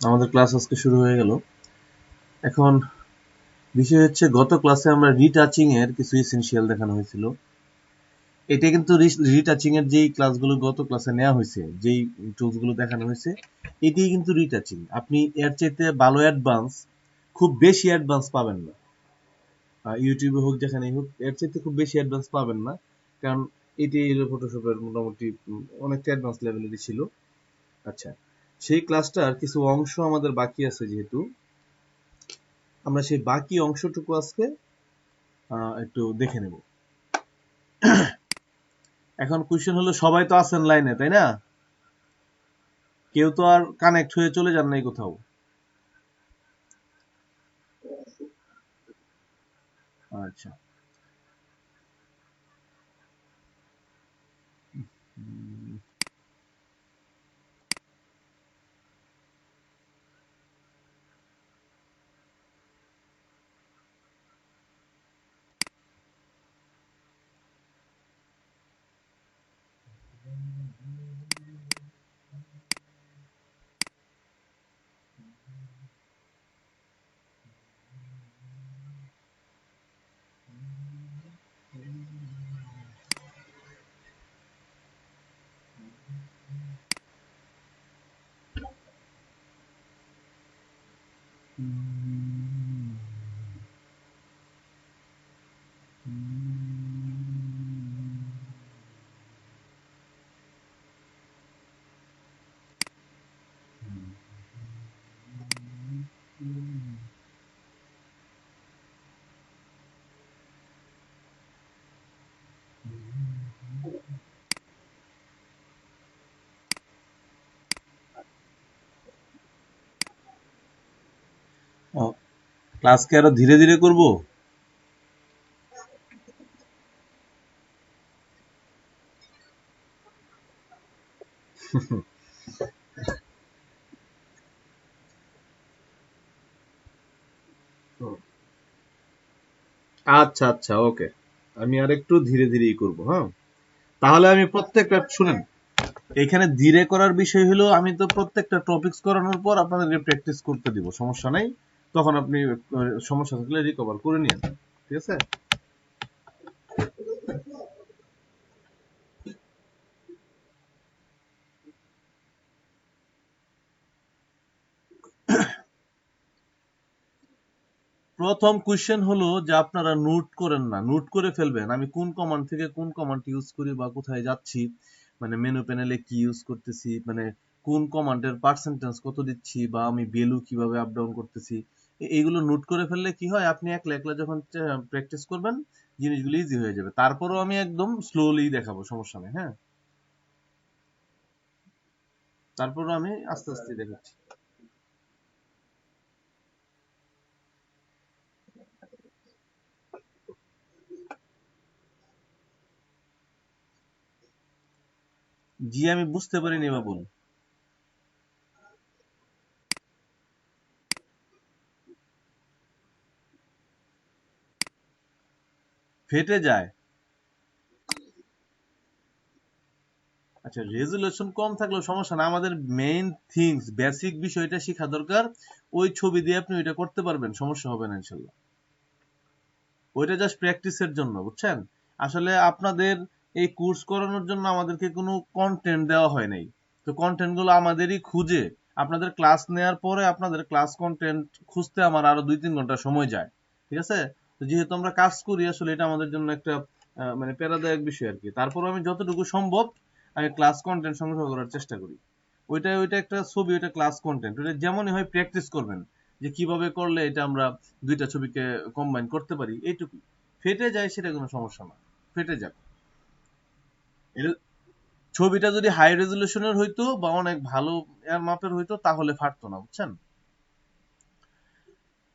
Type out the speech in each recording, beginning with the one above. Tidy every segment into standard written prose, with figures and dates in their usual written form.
আমাদের ক্লাস আজকে শুরু হয়ে গেল। এখন বিষয় হচ্ছে, গত ক্লাসে আমরা রিটাচিং এর কিছু এসেনশিয়াল দেখানো হয়েছিল। এটা কিন্তু রিটাচিং এর যেই ক্লাসগুলো গত ক্লাসে নেওয়া হয়েছে, যেই টুলস গুলো দেখানো হয়েছে, এটাই কিন্তু রিটাচিং। আপনি এর চাইতে ভালো অ্যাডভান্স, খুব বেশি অ্যাডভান্স পাবেন না। ইউটিউবে হোক, যেখানেই হোক, এর চাইতে খুব বেশি অ্যাডভান্স পাবেন না। কারণ এটি ফটোশপের মোটামুটি অনেকটা অ্যাডভান্স লেভেলেরই ছিল। আচ্ছা, সেই ক্লাসটার কিছু অংশ আমাদের বাকি আছে, যেহেতু আমরা সেই বাকি অংশটুকু আজকে একটু দেখে নেব। এখন কোশ্চেন হলো, সবাই তো আছেন লাইনে, তাই না? কেউ তো আর কানেক্ট হয়ে চলে যান নাই কোথাও। আচ্ছা, ক্লাসকে আরো ধীরে ধীরে করব। আচ্ছা আচ্ছা, ওকে। আমি আর একটু ধীরে ধীরেই করব, হ্যাঁ। তাহলে আমি প্রত্যেকটা শুনেন, এখানে ধীরে করার বিষয় হলো, আমি তো প্রত্যেকটা টপিকস করানোর পর আপনাদের প্র্যাকটিস করতে দিব, সমস্যা নাই। তখন আপনি সমস্যা থাকলে রিকভার করে নিন, ঠিক আছে? প্রথম কোশ্চেন হলো যে, আপনারা নোট করেন না, নোট করে ফেলবেন। আমি কোন কমান্ড থেকে কোন কমান্ড ইউজ করি বা কোথায় যাচ্ছি, মানে মেনু প্যানেলে কি ইউজ করতেছি, মানে কোন কমান্ডের পার্সেন্টেজ কত দিচ্ছি, বা আমি ভ্যালু কিভাবে আপ ডাউন করতেছি, এইগুলো নোট করে ফেললে কি হয়, আপনি একলা একলা যখন প্র্যাকটিস করবেন, জিনিসগুলো ইজি হয়ে যাবে। তারপরেও আমি একদম স্লোলি দেখাবো, সমস্যা নেই, হ্যাঁ। তারপরও আমি আস্তে আস্তে দেখাচ্ছি। জি, আমি বুঝতে পারিনি বাবুল। ফেটে যায়? আচ্ছা, রেজুলেশন কম থাকলেও সমস্যা না, আমাদের মেইন থিংস, বেসিক বিষয়টা শেখা দরকার। ওই ছবি দিয়ে আপনি ওইটা করতে পারবেন, সমস্যা হবে না ইনশাল্লাহ। ওইটা জাস্ট প্র্যাকটিসের জন্য, বুঝছেন? আসলে আপনাদের এই কোর্স করানোর জন্য আমাদেরকে কোনো কন্টেন্ট দেওয়া হয় নাই। তো কন্টেন্ট গুলো আমাদেরই খুঁজে, আপনাদের ক্লাস নেওয়ার পরে আপনাদের ক্লাস কন্টেন্ট খুঁজতে আমার আরো 2-3 ঘন্টা সময় যায়, ঠিক আছে? তো যেহেতু আমরা কাজ করি, আসলে এটা আমাদের জন্য একটা মানে প্যারাদায়ক বিষয় আর কি। তারপরে আমি যতটুকু সম্ভব আমি ক্লাস কন্টেন্ট সংগ্রহ করার চেষ্টা করি। ওইটা ওইটা একটা ছবি, ওইটা ক্লাস কন্টেন্ট, ওইটা যেমনই হয় প্র্যাকটিস করবেন, যে কিভাবে করলে এটা আমরা দুইটা ছবিকে কম্বাইন করতে পারি, এইটুকুই। ফেটে যায় সেটা কোনো সমস্যা না, ফেটে যাক। এটা, ছবিটা যদি হাই রেজলিউশনের হইতো বা অনেক ভালো এর মাপের হইতো, তাহলে ফাটতো না, বুঝছেন?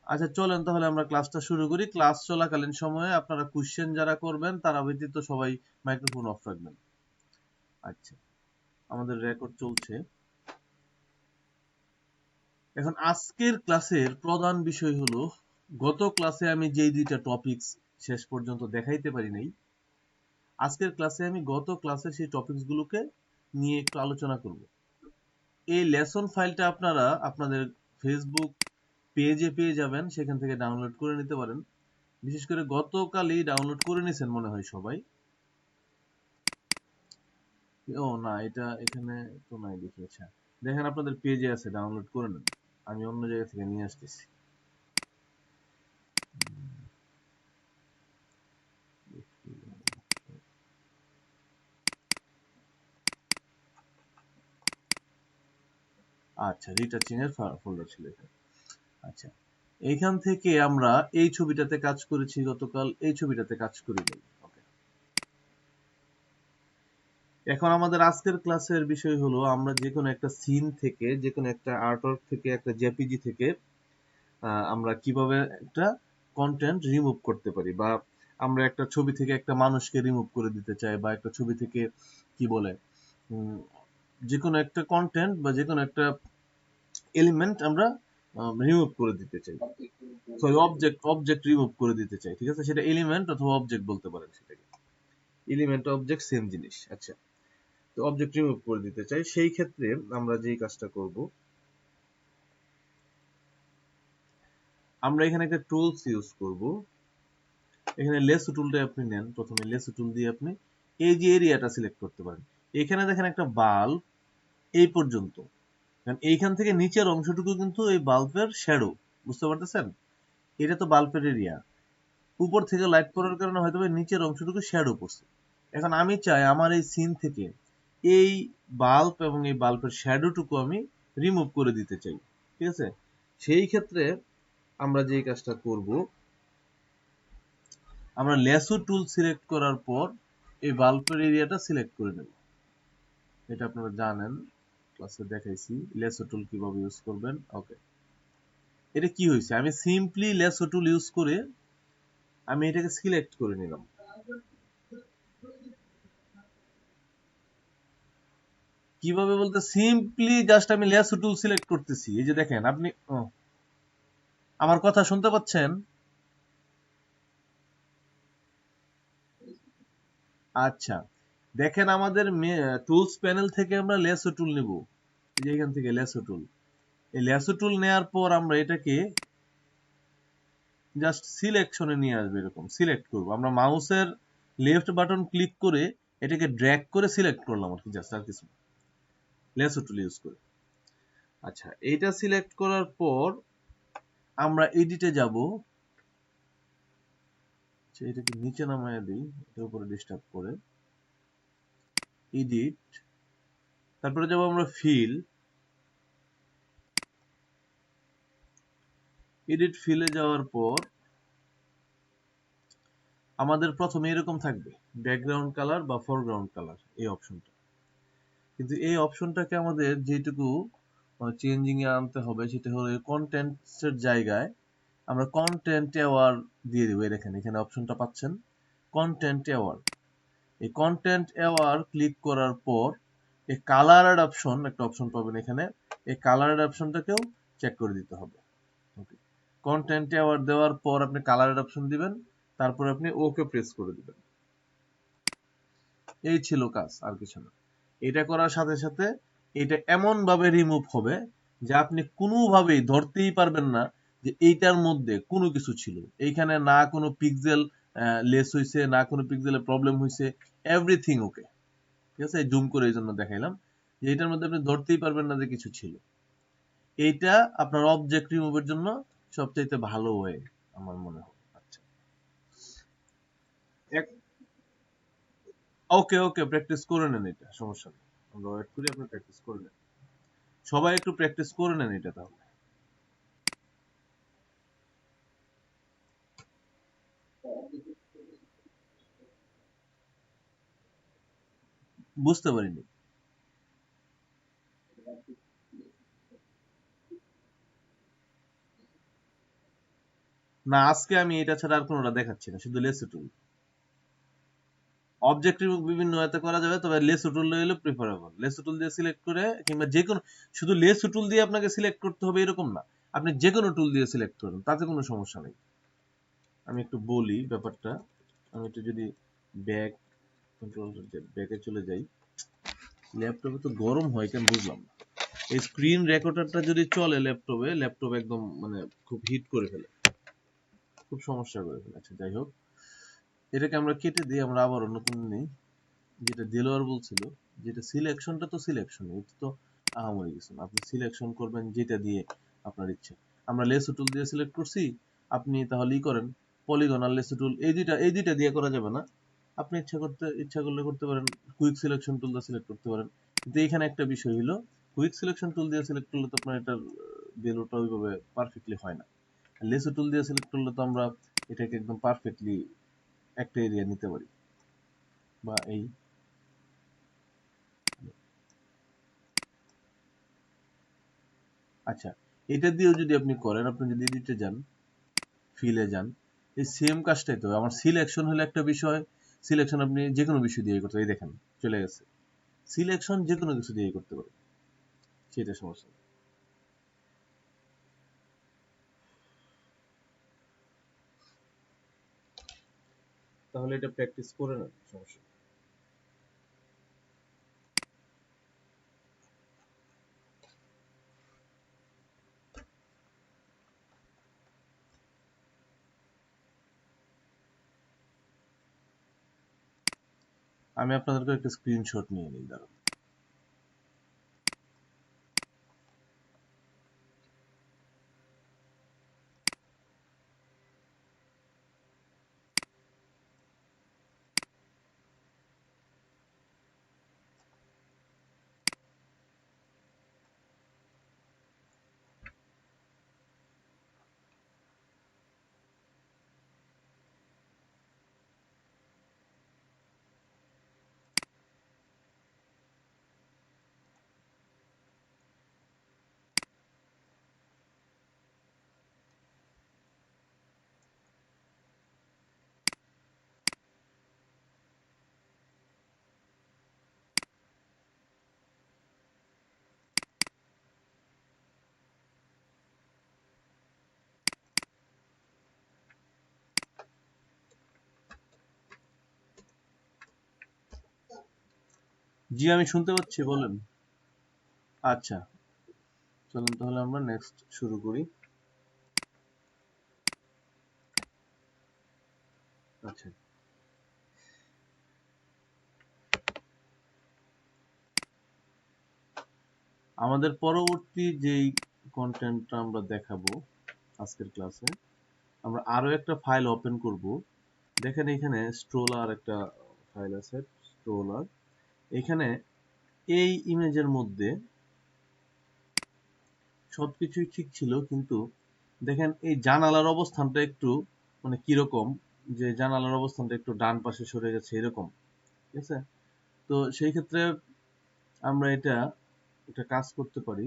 আচ্ছা, চলেন তাহলে আমরা ক্লাসটা শুরু করি। ক্লাস চলাকালীন সময়ে আপনারা কোশ্চেন যারা করবেন, তারা ব্যতীত সবাই মাইক্রোফোন অফ রাখবেন। আচ্ছা, আমাদের রেকর্ড চলছে। এখন আজকের ক্লাসের প্রধান বিষয় হলো, গত ক্লাসে আমি যেই দুইটা টপিকস শেষ পর্যন্ত দেখাইতে পারি নাই, আজকের ক্লাসে আমি গত ক্লাসের সেই টপিকস গুলোকে নিয়ে একটু আলোচনা করব। এই লেসন ফাইলটা আপনারা আপনাদের ফেসবুক পেজে পেয়ে যাবেন, সেখান থেকে ডাউনলোড করে নিতে পারেন। বিশেষ করে গতকালই ডাউনলোড করে নিছেন মনে হয় সবাই। ও না, এটা এখানে তো নাই দেখি। আচ্ছা, দেখেন আপনাদের পেজে আছে, ডাউনলোড করে নেন। আমি অন্য জায়গা থেকে নিয়ে আসতেছি। আচ্ছা, রিটাচিং এর ফোল্ডার ছিল এখানে। আচ্ছা, এইখান থেকে আমরা এই ছবিটাতে কাজ করেছি গতকাল, এই ছবিটাতে কাজ করি নাই। ওকে, এখন আমাদের আজকের ক্লাসের বিষয় হলো আমরা যে কোনো একটা সিন থেকে, যে কোনো একটা আর্টওয়ার্ক থেকে, একটা জেপিজি থেকে আমরা কিভাবে একটা কন্টেন্ট রিমুভ করতে পারি, বা আমরা একটা ছবি থেকে একটা মানুষকে রিমুভ করে দিতে চাই, বা একটা ছবি থেকে কি বলে যে কোনো একটা কন্টেন্ট বা যে কোনো একটা এলিমেন্ট আমরা রিমুভ করে দিতে চাই। সরি, অবজেক্ট রিমুভ করে দিতে চাই। ঠিক আছে, সেটা এলিমেন্ট অথবা অবজেক্ট বলতে পারেন সেটাকে। এলিমেন্ট অবজেক্ট সেম জিনিস। আচ্ছা, তো অবজেক্ট রিমুভ করে দিতে চাই, সেই ক্ষেত্রে আমরা যেই কাজটা করব, আমরা এখানে একটা টুলস ইউজ করব। এখানে লেসো টুলটা আপনি নেন, প্রথমে লেসো টুল দিয়ে আপনি এই যে এরিয়াটা সিলেক্ট করতে পারেন। এখানে দেখেন একটা বাল্ব এই পর্যন্ত, কারণ এইখান থেকে নিচের অংশটুকু কিন্তু এই বাল্বের শ্যাডো, বুঝতে পারতেছেন? এটা তো বাল্বের এরিয়া, উপর থেকে লাইট পড়ার কারণে হয়তো নিচের অংশটুকু শ্যাডো পড়ছে। এখন আমি চাই আমার এই সিন থেকে এই বাল্ব এবং এই বাল্বের শ্যাডোটুকু আমি রিমুভ করে দিতে চাই। ঠিক আছে, সেই ক্ষেত্রে আমরা যে কাজটা করব, আমরা লেসো টুল সিলেক্ট করার পর এই বাল্বের এরিয়াটা সিলেক্ট করে নেব। এটা আপনারা জানেন, ক্লাসে দেখাইছি লেসো টুল কিভাবে ইউজ করবেন। ওকে, এটা কি হয়েছে, আমি সিম্পলি লেসো টুল ইউজ করে আমি এটাকে সিলেক্ট করে নিলাম। কিভাবে বলতে, সিম্পলি জাস্ট আমি লেসো টুল সিলেক্ট করতেছি। এই যে দেখেন আপনি, আমার কথা শুনতে পাচ্ছেন? আচ্ছা, দেখেন আমাদের টুলস প্যানেল থেকে আমরা লেসো টুল নেব। এই যে এখান থেকে লেসো টুল, এই লেসো টুল নেওয়ার পর আমরা এটাকে জাস্ট সিলেকশনে নিয়ে আসবে। এরকম সিলেক্ট করব, আমরা মাউসের লেফট বাটন ক্লিক করে এটাকে ড্র্যাগ করে সিলেক্ট করলাম আর কি, জাস্ট আর কিছু, লেসো টুল ইউজ করে। আচ্ছা, এইটা সিলেক্ট করার পর আমরা এডিটে যাব। এটাকে নিচে নামায় দিই, এটার উপরে ডিস্টার্ব করে। এডিট, তারপরে যাব আমরা ফিল, এডিট ফিলে যাওয়ার পর আমাদের প্রথমে এরকম থাকবে ব্যাকগ্রাউন্ড কালার বা ফরগ্রাউন্ড কালার, এই অপশনটা। কিন্তু এই অপশনটাকে আমাদের যেটুকু চেঞ্জিং এ আনতে হবে সেটা হলো কন্টেন্টসের জায়গায় আমরা কন্টেন্ট অ্যাওয়ার দিয়ে দেবো। দেখেন এখানে অপশনটা পাচ্ছেন, কন্টেন্ট অ্যাওয়ার। এই কন্টেন্ট অ্যাওয়ার ক্লিক করার পর এই কালার অপশন, একটা অপশন পাবেন এখানে, এই কালার অপশনটাকেও চেক করে দিতে হবে। ওকে, কন্টেন্ট অ্যাওয়ার দেওয়ার পর আপনি কালার অপশন দিবেন, তারপর আপনি ওকে প্রেস করে দিবেন। এই ছিল কাজ, আর কিছু না। এটা করার সাথে সাথে এটা এমন ভাবে রিমুভ হবে যে আপনি কোনোভাবেই ধরতেই পারবেন না যে এইটার মধ্যে কোনো কিছু ছিল। এইখানে না কোনো পিক্সেল লেস হইছে, না কোনো পিক্সেলের প্রবলেম হইছে, এভরিথিং ওকে। ঠিক আছে, জুম করে এই জন্য দেখাইলাম যে এটার মধ্যে আপনি ধরতেই পারবেন না যে কিছু ছিল। এইটা আপনার অবজেক্ট রিমুভের জন্য সবচাইতে ভালো ওয়ে আমার মনে হয়। আচ্ছা, ওকে ওকে, প্র্যাকটিস করে নেন, এটা সমস্যা নেই। আমরা ওয়েট করি, আপনি প্র্যাকটিস করে নেন। সবাই একটু প্র্যাকটিস করে নেন এটা তাহলে। বুঝতে পারিনি। না, আজকে আমি এটা ছাড়া আর কোনোটা দেখাচ্ছি না, শুধু লেসো টুল। অবজেক্টিভ বিভিন্ন ওয়েতে করা যাবে, তবে লেসো টুল হলো প্রিফারেবল। লেসো টুল দিয়ে সিলেক্ট করে, কিংবা যে কোনো, শুধু লেসো টুল দিয়ে আপনাকে সিলেক্ট করতে হবে এরকম না, আপনি যে কোনো টুল দিয়ে সিলেক্ট করুন, তাতে কোনো সমস্যা নেই। আমি একটু বলি ব্যাপারটা। আমি একটু যদি ব্যাক কন্ট্রোল ব্যাকে চলে যাই, ল্যাপটপে তো গরম হয় কেন বুঝলাম না। এই স্ক্রিন রেকর্ডারটা যদি চলে ল্যাপটপে একদম মানে খুব হিট করে ফেলে, খুব সমস্যা করে ফেলে। আচ্ছা যাই হোক, এটাকে আমরা কেটে দিই, আমরা আবারও নতুন নেই। যেটা দেলোয়ার বলছিল, যেটা সিলেকশনটা তো সিলেকশন, এটা তো আহামরি কিছু না, আপনি সিলেকশন করবেন যেটা দিয়ে আপনার ইচ্ছা। আমরা লেসো টুল দিয়ে সিলেক্ট করছি, আপনি তাহলে করেন পলিগন আর লেসো টুল, এই দুইটা দিয়ে করা যাবে না। আপনি ইচ্ছা করলে করতে পারেন কুইক সিলেকশন টুল দিয়ে সিলেক্ট করতে পারেন। কিন্তু এখানে একটা বিষয় হলো, কুইক সিলেকশন টুল দিয়ে সিলেক্ট করলে তো আপনার এটার বেলোটা ওইভাবে পারফেক্টলি হয় না। লেসো টুল দিয়ে সিলেক্ট করলে তো আমরা এটাকে একদম পারফেক্টলি একটা এরিয়া নিতে পারি, বা এই আচ্ছা, এটা দিয়েও যদি আপনি করেন, আপনি যদি এডিটে যান, ফিলে যান, এই সেম কাজটাই তো। আমার সিলেকশন হলো একটা বিষয়, সিলেকশন আপনি যে কোনো বিষয় দিয়ে করতে, এই দেখেন চলে গেছে। সিলেকশন যে কোনো কিছু দিয়ে করতে পারেন, সেটা সমস্যা নেই। তাহলে এটা প্র্যাকটিস করে নেন, সমস্যা নেই। আমি আপনাদেরকে একটা স্ক্রিনশট নিয়ে নিই, দাঁড়ান। জি আমি শুনতে পাচ্ছি, বলেন। আচ্ছা, চলুন তাহলে আমরা নেক্সট শুরু করি। আচ্ছা, আমাদের পরবর্তী যেই কন্টেন্টটা আমরা দেখাবো আজকের ক্লাসে, আমরা আরো একটা ফাইল ওপেন করব। দেখেন এখানে স্ট্রোলার একটা ফাইল আছে, স্ট্রোলার। এখানে এই ইমেজের মধ্যে সবকিছুই ঠিক ছিল, কিন্তু দেখেন এই জানালার অবস্থানটা একটু মানে কিরকম, যে জানালার অবস্থানটা একটু ডান পাশে সরে গেছে এরকম, ঠিক আছে? তো সেই ক্ষেত্রে আমরা এটা একটা কাজ করতে পারি।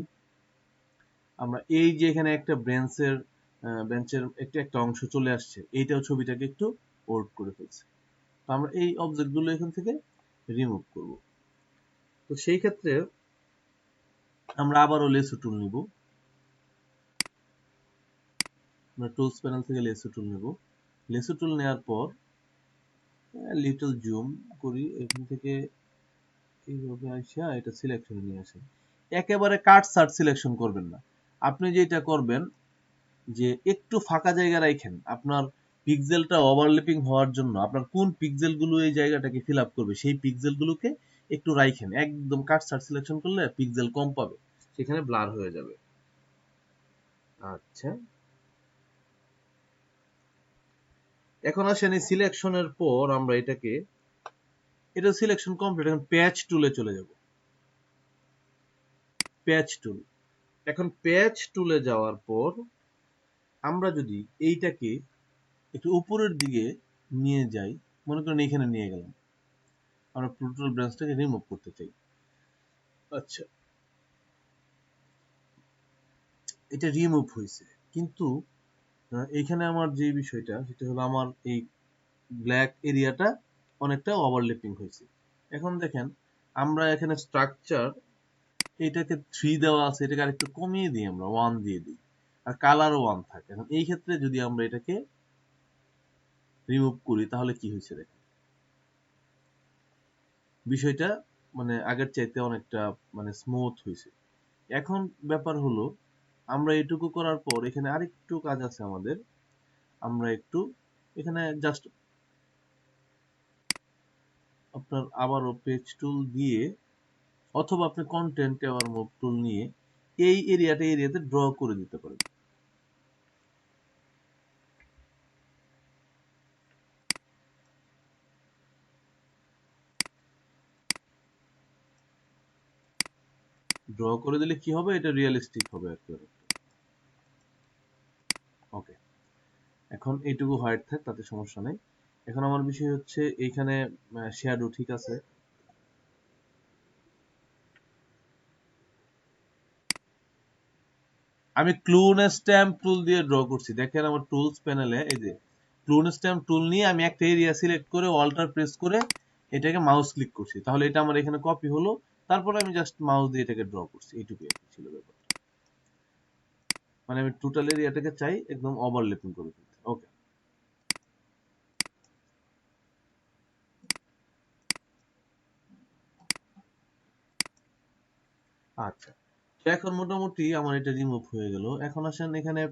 আমরা এই যে এখানে একটা বেঞ্চের একটা একটা অংশ চলে আসছে, এইটাও ছবিটাকে একটু ওল্ড করে ফেলছে। তো আমরা এই অবজেক্টগুলো এখান থেকে রিমুভ করব। তো সেই ক্ষেত্রে আমরা আবারও লেসো টুল নিব। আমরা টুলস প্যানেল থেকে লেসো টুল নেব। লেসো টুল নেওয়ার পর লিটল জুম করি, এখান থেকে এইভাবে আসা এটা সিলেকশনে নিয়ে আসেন। একেবারে কাট সার্চ সিলেকশন করবেন না, আপনি যেটা করবেন যে একটু ফাঁকা জায়গা রাখেন, আপনার পিক্সেলটা ওভারল্যাপিং হওয়ার জন্য আপনার কোন পিক্সেলগুলো এই জায়গাটাকে ফিল আপ করবে সেই পিক্সেলগুলোকে একটু রাখেন। একদম কাট সার্চ সিলেকশন করলে পিক্সেল কম পাবে, সেখানে ব্লার হয়ে যাবে। আচ্ছা, এখন আসেন এই সিলেকশনের পর আমরা এটা সিলেকশন কমপ্লিট, এখন প্যাচ টুলে চলে যাব। প্যাচ টুল, এখন প্যাচ টুলে যাওয়ার পর আমরা যদি এইটাকে একটু উপরের দিকে নিয়ে যাই, মনে করেন এখানে নিয়ে গেলাম, আমরা টোটাল ব্রাঞ্চটাকে রিমুভ করতে চাই। আচ্ছা, এটা রিমুভ হয়েছে, কিন্তু এইখানে আমার যে বিষয়টা সেটা হলো আমার এই ব্ল্যাক এরিয়াটা অনেকটা ওভারল্যাপিং হয়েছে। এখন দেখেন আমরা এখানে স্ট্রাকচার, এটাকে 3 দেওয়া আছে, এটাকে আরেকটু কমিয়ে দিই, আমরা 1 দিয়ে দিই, আর কালারও 1 থাকে। এখন এই ক্ষেত্রে যদি আমরা এটাকে রিমুভ করি তাহলে কি হয়েছে দেখেন, বিষয়টা মানে আগের চাইতে অনেকটা মানে স্মুথ হয়েছে। এখন ব্যাপার হলো আমরা এটুকু করার পর এখানে আরেকটু কাজ আছে আমাদের। আমরা একটু এখানে জাস্ট আপনার আবারও পেজ টুল দিয়ে অথবা আপনি কন্টেন্ট আবার মুভ টুল নিয়ে এই এরিয়াতে ড্র করে দিতে পারেন। ড্র করে দিলে কি হবে, এটা রিয়েলিস্টিক হবে আর কি। ওকে, এখন এইটুকু হোয়াইট থাক, তাতে সমস্যা নেই। এখন আমার বিষয় হচ্ছে এইখানে শ্যাডো ঠিক আছে। আমি ক্লুন স্ট্যাম্প টুল দিয়ে ড্র করছি। দেখেন আমার টুলস প্যানেলে এই যে ক্লুন স্ট্যাম্প টুল নিয়ে আমি একটা এরিয়া সিলেক্ট করে অল্টার প্রেস করে এটাকে মাউস ক্লিক করছি, তাহলে এটা আমার এখানে কপি হলো। তারপরে আমি জাস্ট মাউস দিয়ে এটাকে ড্র করছি, এইটুকুই আর কি ছিল ব্যাপার। মানে আমি টোটাল এরিয়াটাকে চাই একদম ওভারল্যাপিং করে ফেলতে। ওকে, আচ্ছা, তো এখন মোটামুটি আমার এটা রিমুভ হয়ে গেল। এখন আসেন এখানে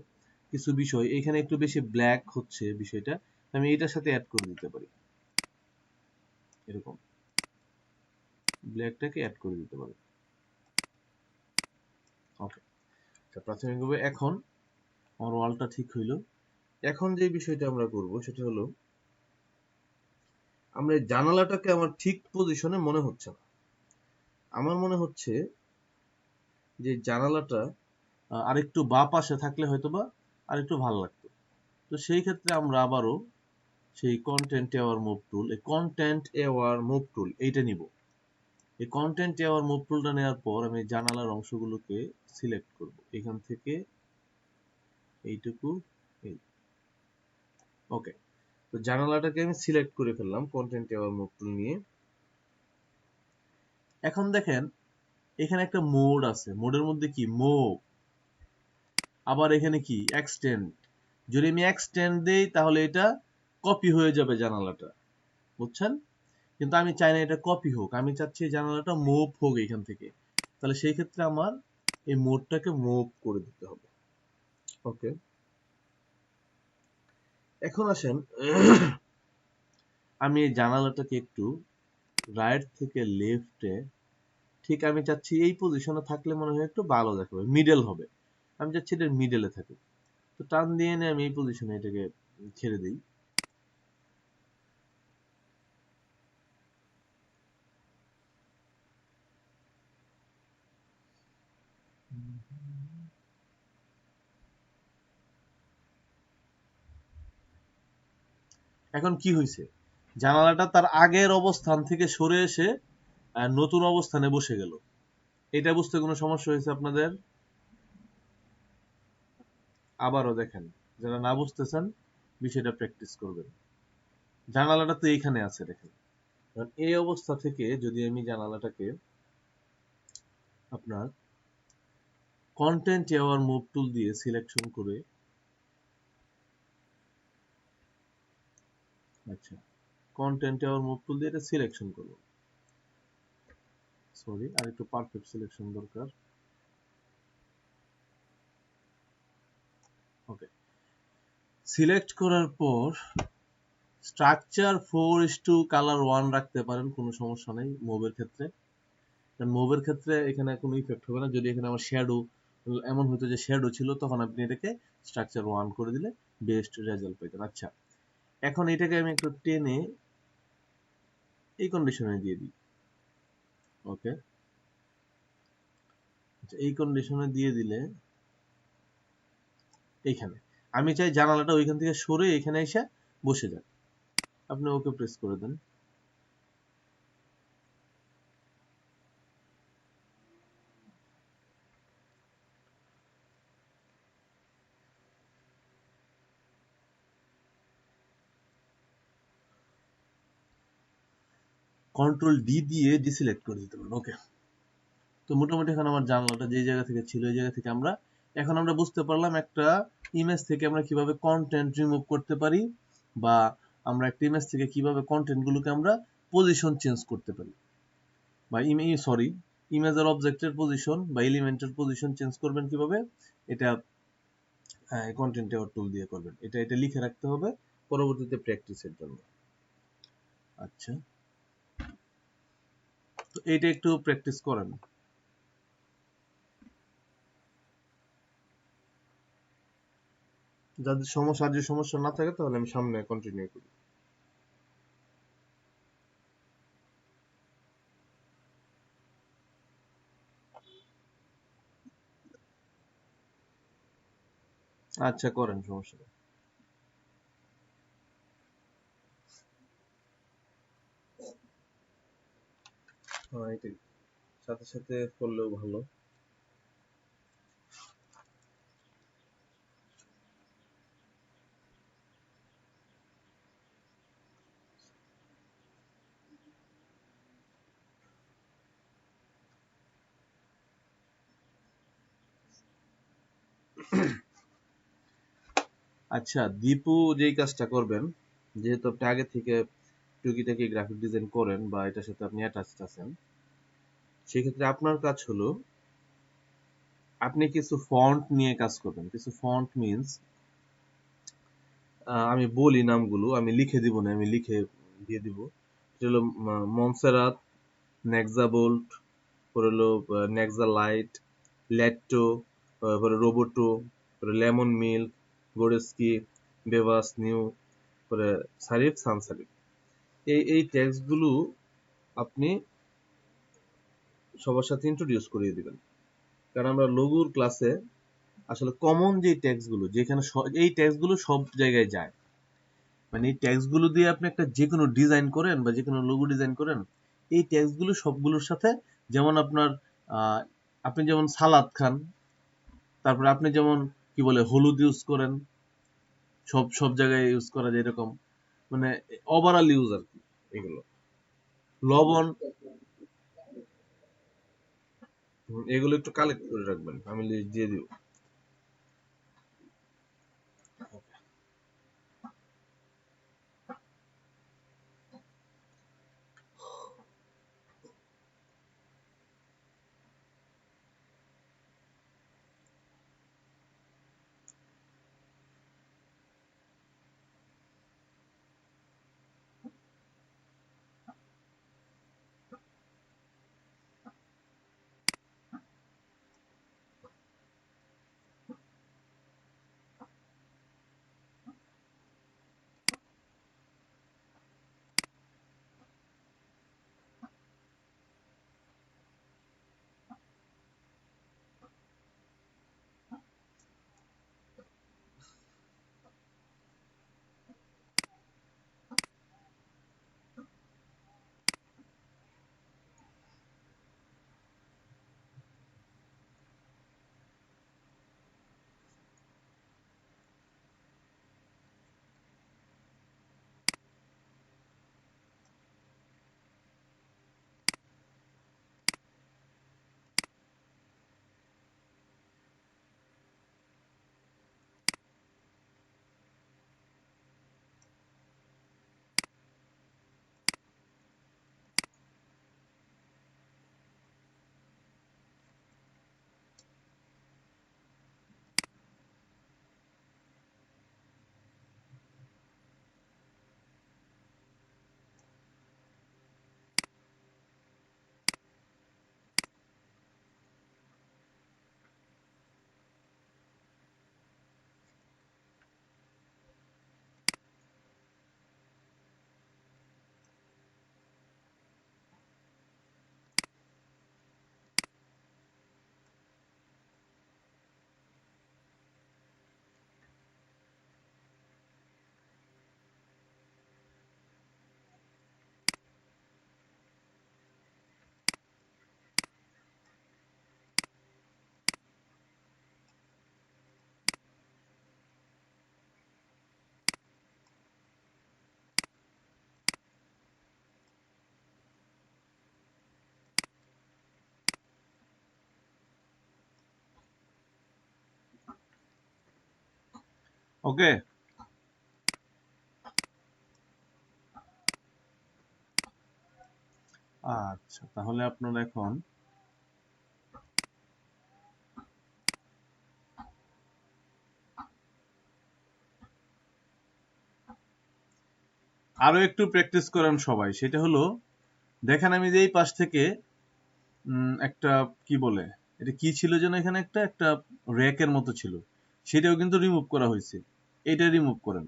কিছু বিষয়, এখানে একটু বেশি ব্ল্যাক হচ্ছে বিষয়টা, আমি এটার সাথে অ্যাড করে দিতে পারি। এরকম ব্ল্যাকটাকে অ্যাড করে দিতে পারি। ওকে, আচ্ছা, প্রাথমিকভাবে এখন আমার ওয়ালটা ঠিক হইল। এখন যে বিষয়টা আমরা করব সেটা হলো, আমরা এই জানালাটাকে আমার ঠিক পজিশনে মনে হচ্ছে না। আমার মনে হচ্ছে যে জানালাটা আরেকটু বাঁ পাশে থাকলে হয়তোবা আরেকটু ভালো লাগতো। তো সেই ক্ষেত্রে আমরা আবারও সেই কন্টেন্ট এওয়ার মুভ টুল, এই কন্টেন্ট এওয়ার মুভ টুল এইটা নিব। এই কন্টেন্ট এওয়ার মুভ টুলটা নেওয়ার পর আমি জানালার অংশগুলোকে সিলেক্ট করব, এখান থেকে এইটুকু, এই। ওকে, তো জানালাটাকে আমি সিলেক্ট করে ফেললাম কন্টেন্ট এওয়ার মুভ টুল নিয়ে। এখন দেখেন এখানে একটা মোড আছে, মোডের মধ্যে কি মুভ, আবার এখানে কি এক্সটেন্ড। যদি আমি এক্সটেন্ড দেই তাহলে এটা কপি হয়ে যাবে জানালাটা, বুঝছেন? কিন্তু আমি চাই না এটা কপি হোক, আমি চাচ্ছি জানালাটা মুভ হোক এখান থেকে। তাহলে সেই ক্ষেত্রে আমার এই মোডটাকে মুভ করে দিতে হবে। ওকে, এখন আসেন আমি এই জানালাটাকে একটু রাইট থেকে লেফটে, ঠিক আমি চাচ্ছি এই পজিশনে থাকলে মনে হয় একটু ভালো দেখাবে, মিডল হবে। আমি চাচ্ছি এটা মিডলে থাকে। তো টান দিয়ে এনে আমি এই পজিশনে এটাকে ছেড়ে দিই। এখন কি হয়েছে, জানালাটা তার আগের অবস্থান থেকে সরে এসে নতুন অবস্থানে বসে গেল। এটা বুঝতে কোনো সমস্যা হয়েছে আপনাদের? আবারও দেখেন, যারা না বুঝতেছেন বিষয়টা প্র্যাকটিস করবেন। জানালাটা তো এইখানে আছে, দেখেন। এই অবস্থা থেকে যদি আমি জানালাটাকে আপনার কন্টেন্ট এওয়ার মুভ টুল দিয়ে সিলেকশন করে, আচ্ছা, কন্টেন্ট এওয়ার মুভ টুল দিয়ে এটা সিলেকশন করব। সরি, আর একটু পারফেক্ট সিলেকশন দরকার। ওকে, সিলেক্ট করার পর স্ট্রাকচার 4:2 কালার 1 রাখতে পারেন, কোনো সমস্যা নেই মুভের ক্ষেত্রে। কারণ মুভের ক্ষেত্রে এখানে কোনো ইফেক্ট হবে না। যদি এখানে আমার শ্যাডো এমন হতো যে শ্যাডো ছিল, তখন আপনি এটাকে স্ট্রাকচার 1 করে দিলে বেস্ট রেজাল্ট পেতেন। আচ্ছা, এখন এটাকে আমি একটু টেনে এই কন্ডিশনে দিয়ে দিই। ওকে, আচ্ছা, এই কন্ডিশনে দিয়ে দিলে এইখানে আমি চাই জানালাটা ওইখান থেকে সরে এখানে এসে বসে যাক। আপনি ওকে প্রেস করে দেন। কন্ট্রোল ডি দিয়ে ডিসিলেক্ট করে দিতে পারেন। ওকে, তো মোটামুটি এখন আমার জানলাটা যে জায়গা থেকে ছিল এই জায়গা থেকে এখন আমরা বুঝতে পারলাম একটা ইমেজ থেকে আমরা কিভাবে কন্টেন্ট রিমুভ করতে পারি, বা আমরা একটা ইমেজ থেকে কিভাবে কন্টেন্ট গুলোকে আমরা পজিশন চেঞ্জ করতে পারি, বা সরি, ইমেজের অবজেক্টের পজিশন বা এলিমেন্টের পজিশন চেঞ্জ করবেন কিভাবে, এটা কন্টেন্ট এর টুল দিয়ে করবেন। এটা লিখে রাখতে হবে পরবর্তীতে প্র্যাকটিসের জন্য। আচ্ছা, তো এইটা একটু প্র্যাকটিস করেন। যাদের সমস্যা না থাকে তাহলে আমি সামনে কন্টিনিউ করি। আচ্ছা, করেন, সমস্যা নেই। হ্যাঁ, এটাই সাথে সাথে করলেও ভালো। আচ্ছা, দীপু যেই কাজটা করবেন, যেহেতু আপনি আগে থেকে টুকিটাকি গ্রাফিক ডিজাইন করেন বা এটার সাথে আপনি অ্যাটাচড আছেন, সেক্ষেত্রে আপনার কাজ হলো আপনি কিছু ফন্ট নিয়ে কাজ করবেন। কিছু ফন্ট মিনস, আমি বলি নামগুলো, আমি লিখে দিব না, আমি লিখে দিয়ে দিব। এটা হলো মনসেরাত, নেক্সাবোল্ট, পরে হলো নেক্সালাইট, ল্যাট্টো, পরে রোবোটো, পরে লেমন মিল্ক, গোরেস্কি, বেভাস নিউ, পরে সারিফ, সানসারিফ। এই ট্যাক্সগুলো আপনি সবার সাথে ইন্ট্রোডিউস করিয়ে দিবেন। কারণ আমরা লঘুর ক্লাসে আসলে কমন যে ট্যাক্সগুলো, যেখানে এই ট্যাক্সগুলো সব জায়গায় যায়, মানে এই ট্যাক্সগুলো দিয়ে আপনি একটা যে কোনো ডিজাইন করেন বা যে কোনো লোগো ডিজাইন করেন, এই ট্যাক্সগুলো সবগুলোর সাথে, যেমন আপনার আপনি যেমন সালাদ খান, তারপরে আপনি যেমন কি বলে হলুদ ইউজ করেন, সব সব জায়গায় ইউজ করা যায় এরকম, মানে ওভারঅল ইউজ আর কি এগুলো। লবণ, এগুলো একটু কালেক্ট করে রাখবেন, আমি লিস্ট দিয়ে দিব। ওকে, আচ্ছা, তাহলে আপনারা এখন আরো একটু প্র্যাকটিস করেন সবাই, সেটা হলো দেখেন আমি যে এই পাশ থেকে একটা কি বলে এটা কি ছিল যেন, এখানে একটা একটা র্যাকের মতো ছিল, সেটাও কিন্তু রিমুভ করা হয়েছে, এটা রিমুভ করেন।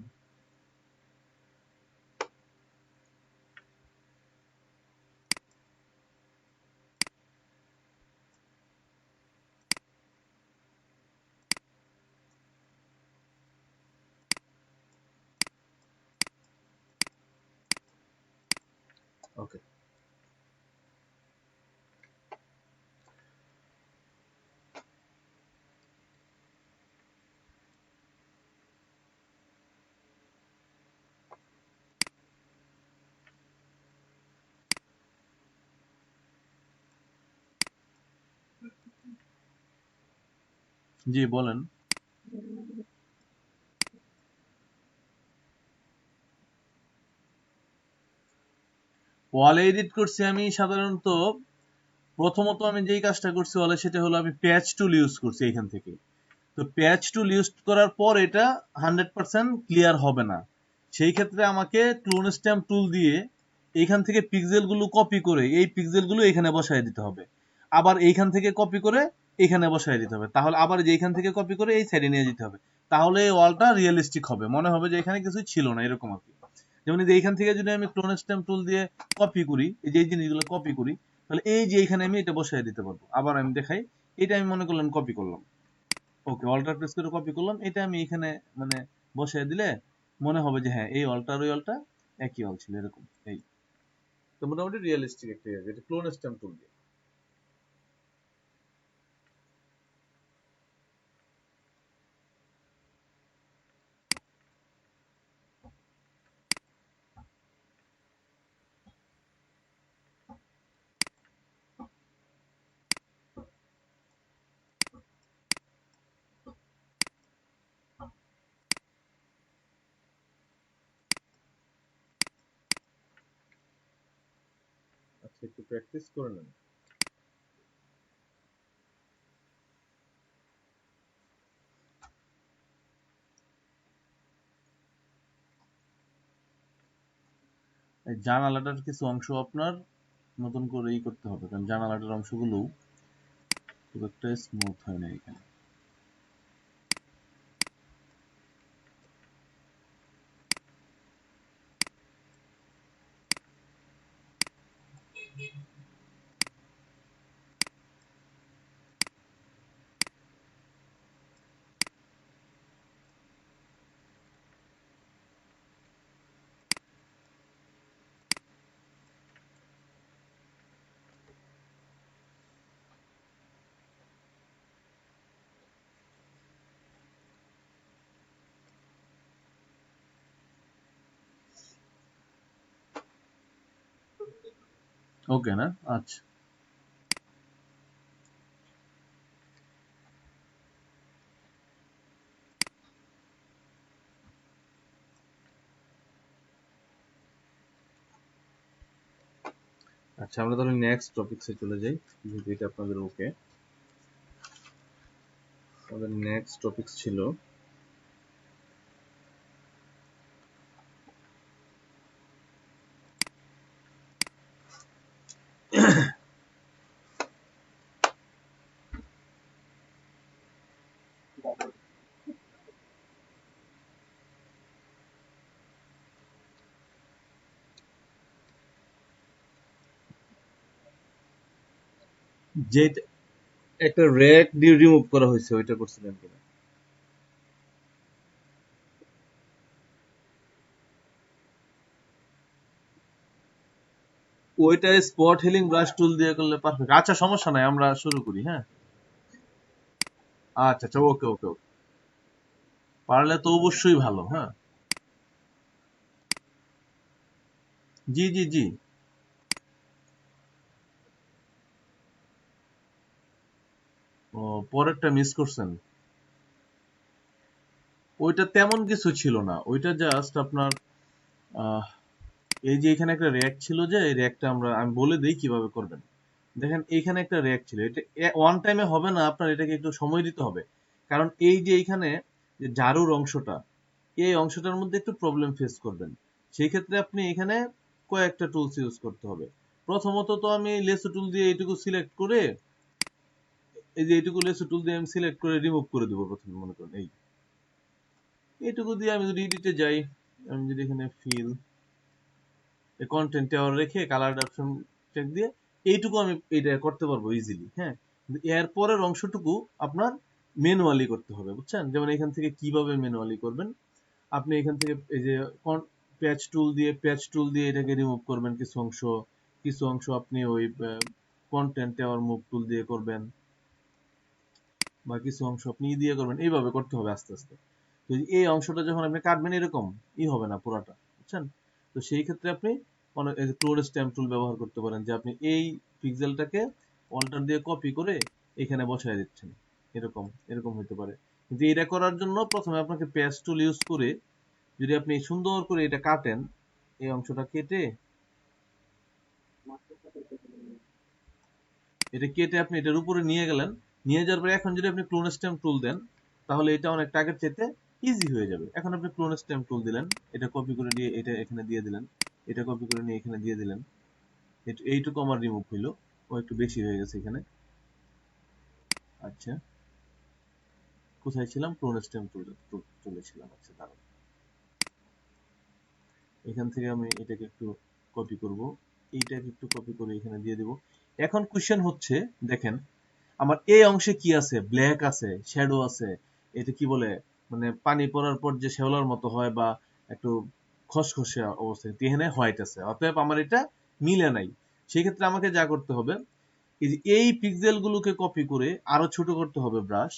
ওকে, জি বলেন। ওয়ালে এডিট করছি আমি সাধারণত, প্রথমত আমি যেই কাজটা করছি ওয়ালে সেটা হলো আমি প্যাচ টুল ইউজ করছি এখান থেকে। তো প্যাচ টুল ইউজ করার পর এটা 100% ক্লিয়ার হবে না, সেই ক্ষেত্রে আমাকে ক্লোন স্ট্যাম্প টুল দিয়ে এইখান থেকে পিক্সেলগুলো কপি করে এই পিক্সেলগুলো এখানে বসায় দিতে হবে, আবার এইখান থেকে কপি করে এখানে বসায় দিতে হবে, তাহলে আবার যে এইখান থেকে কপি করে এই সাইডে নিয়ে যেতে হবে, তাহলে এই ওয়ালটা রিয়েলিস্টিক হবে, মনে হবে যে এখানে কিছু ছিল না এরকম আর কি। যেমন এই যে এইখান থেকে যদি আমি ক্লোন স্ট্যাম্প টুল দিয়ে কপি করি, এই যে এই জিনিসগুলো কপি করি, তাহলে এই যে এইখানে আমি এটা বসায় দিতে পারবো। আবার আমি দেখাই, এটা আমি মনে করলাম কপি করলাম, ওকে অল্টার প্রেস করে কপি করলাম, এটা আমি এখানে মানে বসায় দিলে মনে হবে যে হ্যাঁ এই অলটার ওই অলটা একই অল ছিল এরকম। এই তো মোটামুটি রিয়েলিস্টিক একটা ইয়ে, এটা ক্লোন স্ট্যাম্প টুল দিয়ে। আচ্ছা একটু প্র্যাকটিস করে নেন। এই জানালাটার কিছু অংশ আপনার নতুন করে ই করতে হবে, কারণ জানালাটার অংশগুলো খুব একটা স্মুথ হয় না এখানে। ওকে না, আচ্ছা আচ্ছা, আমরা তাহলে নেক্সট টপিকসে চলে যাই, যেহেতু এটা আপনাদের ওকে। আমাদের নেক্সট টপিকস ছিল যে একটা র্যাক দিয়ে রিমুভ করা হয়েছে, ওইটা করছিলেন কিনা? ওইটা স্পট হিলিং ব্রাশ টুল দিয়ে করলে পারফেক্ট। আচ্ছা সমস্যা নাই, আমরা শুরু করি, হ্যাঁ। আচ্ছা আচ্ছা, ওকে ওকে ওকে, পারলে তো অবশ্যই ভালো, হ্যাঁ। জি জি জি। ও, পরেরটা মিস করছেন। ওইটা তেমন কিছু ছিল না, ওইটা জাস্ট আপনার আহ, এই যে এখানে একটা র্যাক ছিল, যে এই র্যাকটা আমি বলে দিই কিভাবে করবেন। দেখেন এইখানে একটা র্যাক ছিল, এটা ওয়ান টাইমে হবে না, আপনার এটাকে একটু সময় দিতে হবে, কারণ এই যে এইখানে যে ঝাড়ুর অংশটা, এই অংশটার মধ্যে একটু প্রবলেম ফেস করবেন। সেই ক্ষেত্রে আপনি এখানে কয়েকটা টুলস ইউজ করতে হবে। প্রথমত তো আমি লেসো টুল দিয়ে এইটুকু সিলেক্ট করে, এই যে এইটুকু লেসো টুল দিয়ে আমি সিলেক্ট করে রিমুভ করে দেবো প্রথমে। মনে করেন এইটুকু দিয়ে আমি যদি এডিটে যাই, আমি যদি এখানে ফিল কন্টেন্ট টাওয়ার রেখে কালার অপশন চেক দিয়ে এইটুকু আমি এটা করতে পারবো ইজিলি। হ্যাঁ, কিন্তু এর পরের অংশটুকু আপনার ম্যানুয়ালি করতে হবে, বুঝছেন? যেমন এখান থেকে কিভাবে ম্যানুয়ালি করবেন, আপনি এখান থেকে এই যে প্যাচ টুল দিয়ে এটাকে রিমুভ করবেন কিছু অংশ আপনি ওই কন্টেন্ট টাওয়ার মুভ টুল দিয়ে করবেন, বা কিছু অংশ আপনি দিয়ে করবেন। এইভাবে করতে হবে আস্তে আস্তে। তো এই অংশটা যখন আপনি কাটবেন এরকম হবে না পুরাটা, বুঝছেন? তো সেই ক্ষেত্রে আপনি ক্লোড স্ট্যাম্প টুল ব্যবহার করতে পারেন, যে আপনি এই পিক্সেলটাকে অল্টার দিয়ে কপি করে এখানে বসায় দিচ্ছেন। এরকম এরকম হতে পারে। কিন্তু এটা করার জন্য প্রথমে আপনাকে প্যাচ টুল ইউজ করে যদি আপনি সুন্দর করে এটা কাটেন, এই অংশটা কেটে আপনি এটার উপরে নিয়ে গেলেন। নিয়ে যাওয়ার পরে এখন যদি আপনি ক্লোন স্ট্যাম্প টুল দেন, তাহলে এটা অনেক আগের চাইতে ইজি হয়ে যাবে। এখন আপনি ক্লোন স্ট্যাম্প টুল দিলেন, এটা কপি করে নিয়ে এটা এখানে দিয়ে দিলেন, এটা কপি করে নিয়ে এখানে দিয়ে দিলেন। এইটুকু আমার রিমুভ হইলো, ও একটু বেশি হয়ে গেছে এখানে। আচ্ছা, কোথায় ছিলাম? ক্লোন স্ট্যাম্প টুলে ছিলাম। আচ্ছা, দাঁড়ান, এখান থেকে আমি এটাকে একটু কপি করব, এইটাকে একটু কপি করে এখানে দিয়ে দেব। এখন কোশ্চেন হচ্ছে, দেখেন আমার এই অংশে কি আছে? ব্ল্যাক আছে, শ্যাডো আছে, এটা কি বলে, মানে পানি পড়ার পর যে শ্যাওলার মতো হয় বা একটু খসখসে অবস্থায়, এখানে হোয়াইট আছে। অতএব আমার এটা মিলে নাই। সেই ক্ষেত্রে আমাকে যা করতে হবে, এই যে এই পিক্সেল গুলোকে কপি করে আরো ছোট করতে হবে ব্রাশ।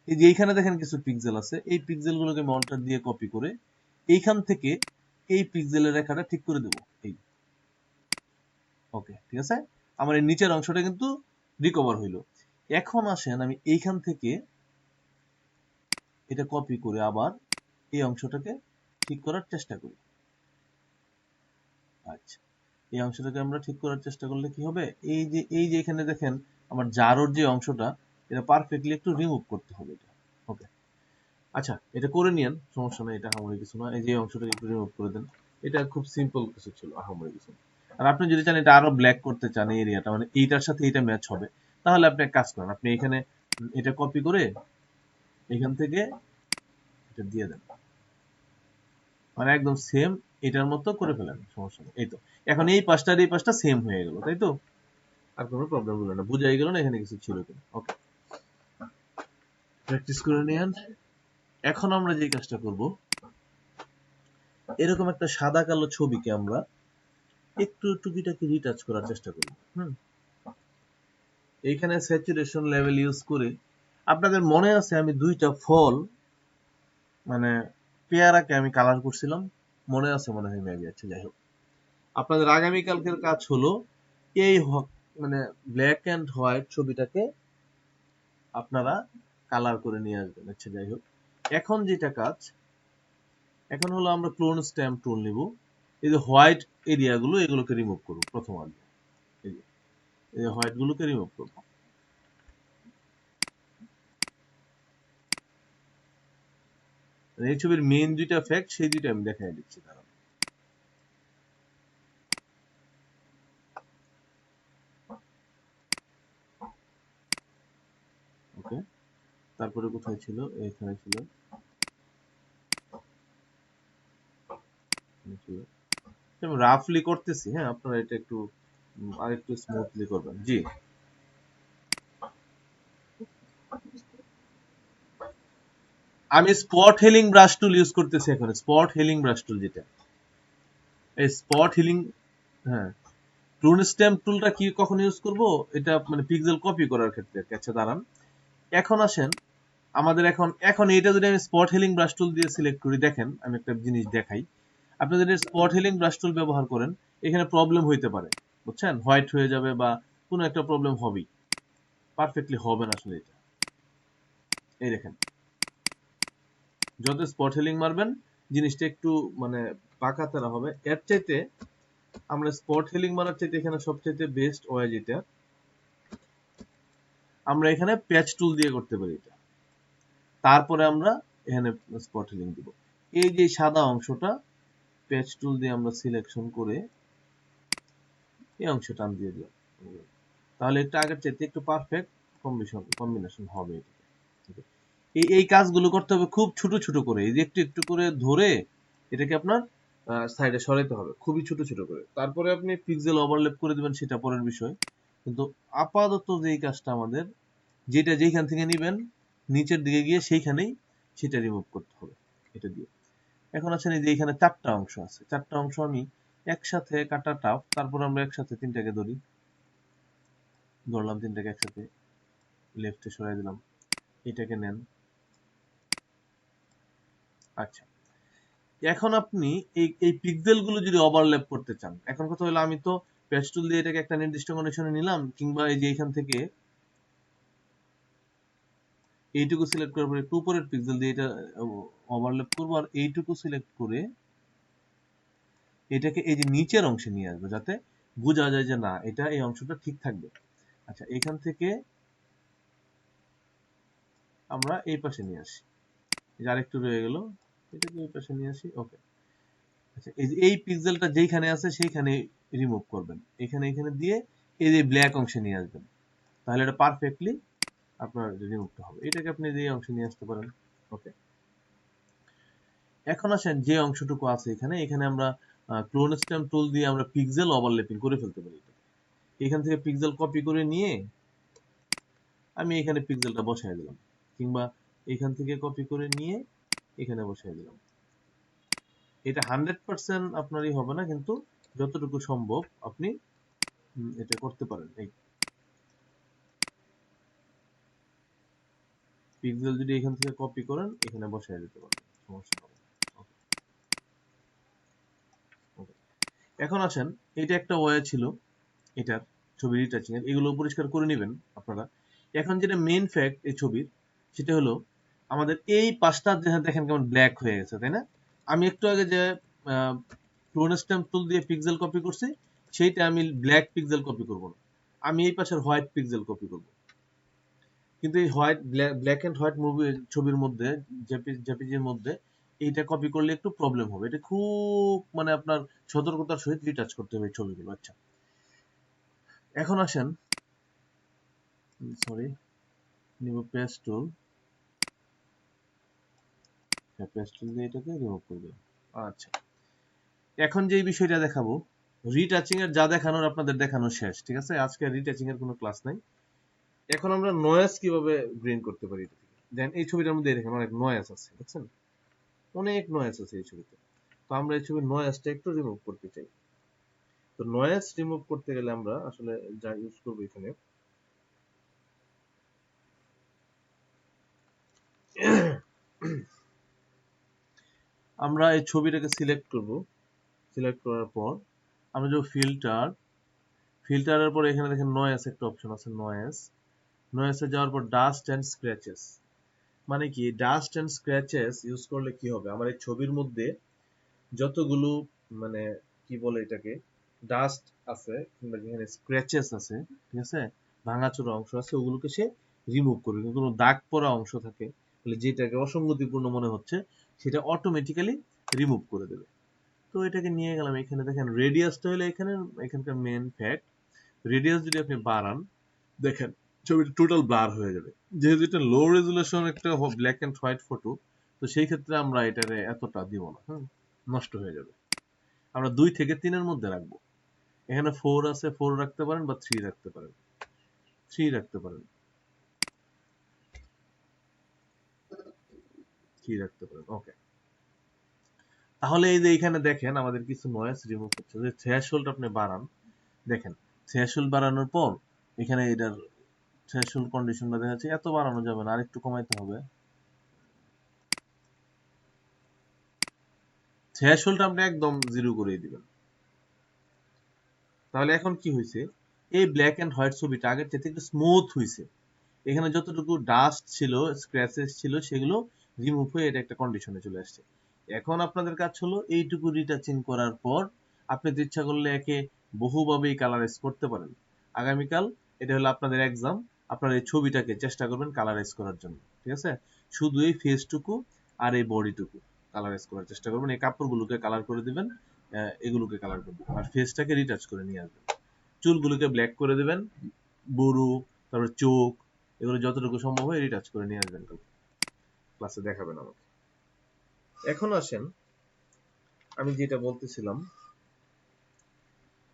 এই যে এইখানে দেখেন কিছু পিক্সেল আছে, এই পিক্সেল গুলোকে আমি অল্টার দিয়ে কপি করে এইখান থেকে এই পিক্সেলের রেখাটা ঠিক করে দেবো। এই ওকে, ঠিক আছে, আমার এই নিচের অংশটা কিন্তু রিকভার হইলো। এখন আসেন আমি এইখান থেকে এটা কপি করে আবার এই অংশটাকে ঠিক করার চেষ্টা করি। আচ্ছা, এই অংশটাকে আমরা ঠিক করার চেষ্টা করলে কি হবে, এই যে এখানে দেখেন আমার জারোর যে অংশটা, এটা পারফেক্টলি একটু রিমুভ করতে হবে এটা। ওকে, আচ্ছা, এটা করে নিয়েন, সমস্যা নাই, এটা আহামরি কিছু না। এই যে অংশটাকে একটু রিমুভ করে দেন। এটা খুব সিম্পল কিছু ছিল, আহামরি কিছু না। আর আপনি যদি চান এটা আরো ব্ল্যাক করতে চান, এই এরিয়াটা মানে এইটার সাথে এইটা ম্যাচ হবে, তাহলে আপনি এক কাজ করেন, আপনি এখানে এটা কপি করে এখান থেকে এটা দিয়ে দেন, মানে একদম সেম এটার মতো করে ফেলেন, সমস্যা নেই। এই তো, এখন এই পাঁচটা আর এই পাঁচটা সেম হয়ে গেল, তাই তো? আর কোনো প্রবলেম হলো না, বুঝাই গেল না এখানে কিছু ছিল কিনা। ওকে, প্র্যাকটিস করে নিয়েন। এখন আমরা যে কাজটা করব, এরকম একটা সাদা কালো ছবিকে আমরা একটু টুকিটাকি রিটাচ করার চেষ্টা করব। এইখানে স্যাচুরেশন লেভেল ইউজ করে, আপনাদের মনে আছে আমি দুইটা ফল মানে পেয়ারাকে আমি কালার করছিলাম, মনে আছে মনে হয় মেবি। আচ্ছা, যাই হোক, আপনাদের আগামীকালকের কাজ হলো এই মানে ব্ল্যাক এন্ড হোয়াইট ছবিটাকে আপনারা কালার করে নিয়ে আসবেন। আচ্ছা, যাই হোক, এখন যেটা কাজ, এখন হলো আমরা ক্লোন স্ট্যাম্প টুল নিব, এই যে হোয়াইট এরিয়াগুলো এগুলোকে রিমুভ করব। প্রথম আগে এই যে হোয়াইট গুলোকে রিমুভ করব। এই ছবির মেইন দুইটা ফ্যাক্ট, সেই দুইটা আমি দেখাই দিচ্ছি, দাঁড়ান। ওকে, তারপরে কোথায় ছিল? এখানে ছিল, আমি রাফলি করতেছি। হ্যাঁ, আপনারা এটা একটু আরেকটু স্মুথলি করবেন। জি, আমি স্পট হিলিং ব্রাশ টুল ইউজ করতেছি এখন, স্পট হিলিং ব্রাশ টুল যেটা, এই স্পট হিলিং। হ্যাঁ, ক্লোন স্ট্যাম্প টুলটা কি কখন ইউজ করব, এটা মানে পিক্সেল কপি করার ক্ষেত্রে। আচ্ছা, দাঁড়ান, এখন আসেন আমাদের এখন এখন এইটা যদি আমি স্পট হিলিং ব্রাশ টুল দিয়ে সিলেক্ট করি, দেখেন আমি একটা জিনিস দেখাই। আপনি যদি স্পট হিলিং ব্রাশ টুল ব্যবহার করেন, এখানে প্রবলেম হইতে পারে, বুঝছেন? হোয়াইট হয়ে যাবে বা কোনো একটা প্রবলেম হবেই, পারফেক্টলি হবে না আসলে এটা। এই দেখেন, যত স্পট হিলিং মারবেন জিনিসটা একটু মানে পাকাতারা হবে। এর চাইতে আমরা স্পট হিলিং মারার চাইতে এখানে সবচাইতে বেস্ট ওয়ে যেটা, আমরা এখানে প্যাচ টুল দিয়ে করতে পারি এটা। তারপরে আমরা এখানে স্পট হিলিং দিব। এই যে সাদা অংশটা, প্যাচ টুল দিয়ে আমরা সিলেকশন করে এই অংশ টান দিয়ে দিলাম, তাহলে এটা আগের চাইতে একটু পারফেক্ট কম্বিনেশন হবে। এই কাজগুলো করতে হবে খুব ছোট ছোট করে, এই যে একটু একটু করে ধরে এটাকে আপনার সাইডে সরাইতে হবে খুবই ছোট ছোট করে। তারপরে আপনি পিক্সেল ওভারল্যাপ করে দিবেন, সেটা পরের বিষয়। কিন্তু আপাতত যেই কাজটা আমাদের, যেটা যেখান থেকে নিবেন নিচের দিকে গিয়ে সেইখানেই সেটা রিমুভ করতে হবে এটা দিয়ে। এখন আছেন এই যে এখানে 4টা অংশ আছে, 4টা অংশ আমি একসাথে কাটা টাফ। তারপর আমরা একসাথে 3টাকে ধরলাম 3টাকে একসাথে লেফটে সরাই দিলাম, এটাকে নেন। আচ্ছা, এখন আপনি এই পিক্সেল গুলো যদি ওভারল্যাপ করতে চান, এখন কথা হলো আমি তো প্যাচ টুল দিয়ে এটাকে একটা নির্দিষ্ট কন্ডিশনে নিলাম, কিংবা এই যে এখান থেকে এইটুকু সিলেক্ট করার পরে একটু উপরের পিক্সেল দিয়ে এটা ওভারল্যাপ করবো, আর এইটুকু সিলেক্ট করে এটাকে এই যে নিচের অংশে নিয়ে আসবো, যাতে বোঝা যায় যে না এটা এই অংশটা ঠিক থাকবে। আচ্ছা, এখান থেকে আমরা এই পাশে নিয়ে আসি, আরেকটু রয়ে গেল, এটাকে এই পাশে নিয়ে আসি। ওকে, আচ্ছা, এই পিক্সেলটা যেখানে আছে সেইখানে রিমুভ করবেন, এখানে দিয়ে এই যে ব্ল্যাক অংশে নিয়ে আসবেন, তাহলে এটা পারফেক্টলি আপনার রিমুভটা হবে। এটাকে আপনি এই অংশে নিয়ে আসতে পারেন। ওকে, এখন আসেন যে অংশটুকু আছে এখানে আমরা ক্লোন স্ট্যাম্প টুল দিয়ে আমরা পিক্সেল ওভারল্যাপিং করে ফেলতে পারি। এখান থেকে পিক্সেল কপি করে নিয়ে আমি এখানে পিক্সেলটা বসাই দিলাম, কিংবা এখান থেকে কপি করে নিয়ে এখানে বসাই দিলাম। এটা 100% আপনারই হবে না, কিন্তু যতটুকু সম্ভব আপনি এটা করতে পারেন। এই পিক্সেল যদি এখান থেকে কপি করেন এখানে বসাই দিতে পারেন, সমস্যা হবে না। ওকে, এখন আসেন, এটা একটা ওয়ে ছিল এটার ছবি রিটাচিং এর, এগুলো পরিষ্কার করে নেবেন আপনারা। এখন যেটা মেইন ফ্যাক্ট এই ছবির, সেটা হলো আমাদের এই পাশটা দেখেন কেমন ব্ল্যাক হয়ে গেছে, তাই না? আমি একটু আগে যে ক্লোন স্ট্যাম্প টুল দিয়ে পিক্সেল কপি করছি, সেইটা আমি ব্ল্যাক পিক্সেল কপি করব না, আমি এই পাশের হোয়াইট পিক্সেল কপি করব। কিন্তু এই হোয়াইট ব্ল্যাক এন্ড হোয়াইট ছবির মধ্যে, জেপিজির মধ্যে এইটা কপি করলে একটু প্রবলেম হবে। এটা খুব মানে আপনার সতর্কতার সহিত রিটাচ করতে হবে এই ছবিগুলো। আচ্ছা, এখন আসেন, সরি, নিব পেজ টুল, পেজ টুল দিয়ে এটাকে রিমুভ করব। আচ্ছা, এখন যে বিষয়টা দেখাবো, রিটাচিং এর যা দেখানোর আপনাদের দেখানো শেষ, ঠিক আছে? আজকে রিটাচিং এর কোনো ক্লাস নাই। এখন আমরা নয়েজ কিভাবে ব্রেন করতে পারি। দেন এই ছবিটার মধ্যে দেখেন অনেক নয়েজ আছে, বুঝছেন? অনেক নয়েজ আছে এই ছবিতে। তো আমরা এই ছবির নয়েজটা একটু রিমুভ করতে চাই। তো নয়েজ রিমুভ করতে গেলে আমরা আসলে যা ইউজ করবো এখানে, আমরা এই ছবিটাকে সিলেক্ট করব। সিলেক্ট করার পর আমরা যে ফিল্টারের পর এখানে দেখেন নয়েজ একটা অপশন আছে, নয়েজে যাওয়ার পর ডাস্ট এন্ড স্ক্র্যাচেস। মানে কি, ডাস্ট এন্ড স্ক্র্যাচেস ইউজ করলে কি হবে, আমার এই ছবির মধ্যে যতগুলো মানে কি বলে এটাকে, ডাস্ট আছে কিংবা যেখানে স্ক্র্যাচেস আছে, ঠিক আছে, ভাঙাচোরা অংশ আছে, ওগুলোকে সে রিমুভ করবে। কিন্তু কোনো দাগ পড়া অংশ থাকে, তাহলে যেটাকে অসঙ্গতিপূর্ণ মনে হচ্ছে, সেটা অটোমেটিক্যালি রিমুভ করে দেবে। তো এটাকে নিয়ে গেলাম এখানে। দেখেন রেডিয়াসটা হলো এখানকার মেন ফ্যাক্ট। রেডিয়াস যদি আপনি বাড়ান, দেখেন ছবিটা টোটাল ব্লার হয়ে যাবে। যেহেতু এটা লো রেজুলেশন একটা ব্ল্যাক এন্ড হোয়াইট ফটো, তো সেই ক্ষেত্রে আমরা এটারে এতটা দিব না, নষ্ট হয়ে যাবে। আমরা 2 থেকে 3 এর মধ্যে রাখবো। এখানে 4 আছে, 4 রাখতে পারেন, বা 3 রাখতে পারেন, 3 রাখতে পারেন, 3 রাখতে পারেন। ওকে, তাহলে এই যে এখানে দেখেন আমাদের কিছু নয়েজ রিমুভ হচ্ছে। যে থ্রেশহোল্ড আপনি বাড়ান, দেখেন থ্রেশহোল্ড বাড়ানোর পর এখানে এটার থ্রেশহোল্ড কন্ডিশনটা দেখা যাচ্ছে, এত বাড়ানো যাবে না, আরেকটু কমাইতে হবে। থ্রেশহোল্ড আপনি একদম 0 করে দিবেন। তাহলে এখন কি হয়েছে, এই ব্ল্যাক এন্ড হোয়াইট ছবিটা আগের থেকে একটু স্মুথ হয়েছে। এখানে যতটুকু ডাস্ট ছিল, স্ক্র্যাচেস ছিল, সেগুলো রিমুভ হয়ে এটা একটা কন্ডিশনে চলে আসছে। এখন আপনাদের কাজ হলো এইটুকু রিটাচিং করার পর আপনি তো ইচ্ছা করলে একে বহুভাবেই কালারাইজ করতে পারেন। আগামীকাল এটা হলো আপনাদের এক্সাম, আপনারা এই ছবিটাকে চেষ্টা করবেন কালারাইজ করার জন্য, ঠিক আছে? শুধু এই ফেসটুকু আর এই বডিটুকু কালারাইজ করার চেষ্টা করবেন। এই কাপড়গুলোকে কালার করে দিবেন, এগুলোকে কালার করে দিবেন, আর ফেসটাকে রিটাচ করে নিয়ে আসবেন। চুলগুলোকে ব্ল্যাক করে দিবেন, বুরু, তারপর চোখ, এগুলো যতটুকু সম্ভব হয় রিটাচ করে নিয়ে আসবেন, ক্লাসে দেখাবেন আমাকে। এখন আসেন, আমি যেটা বলতেছিলাম,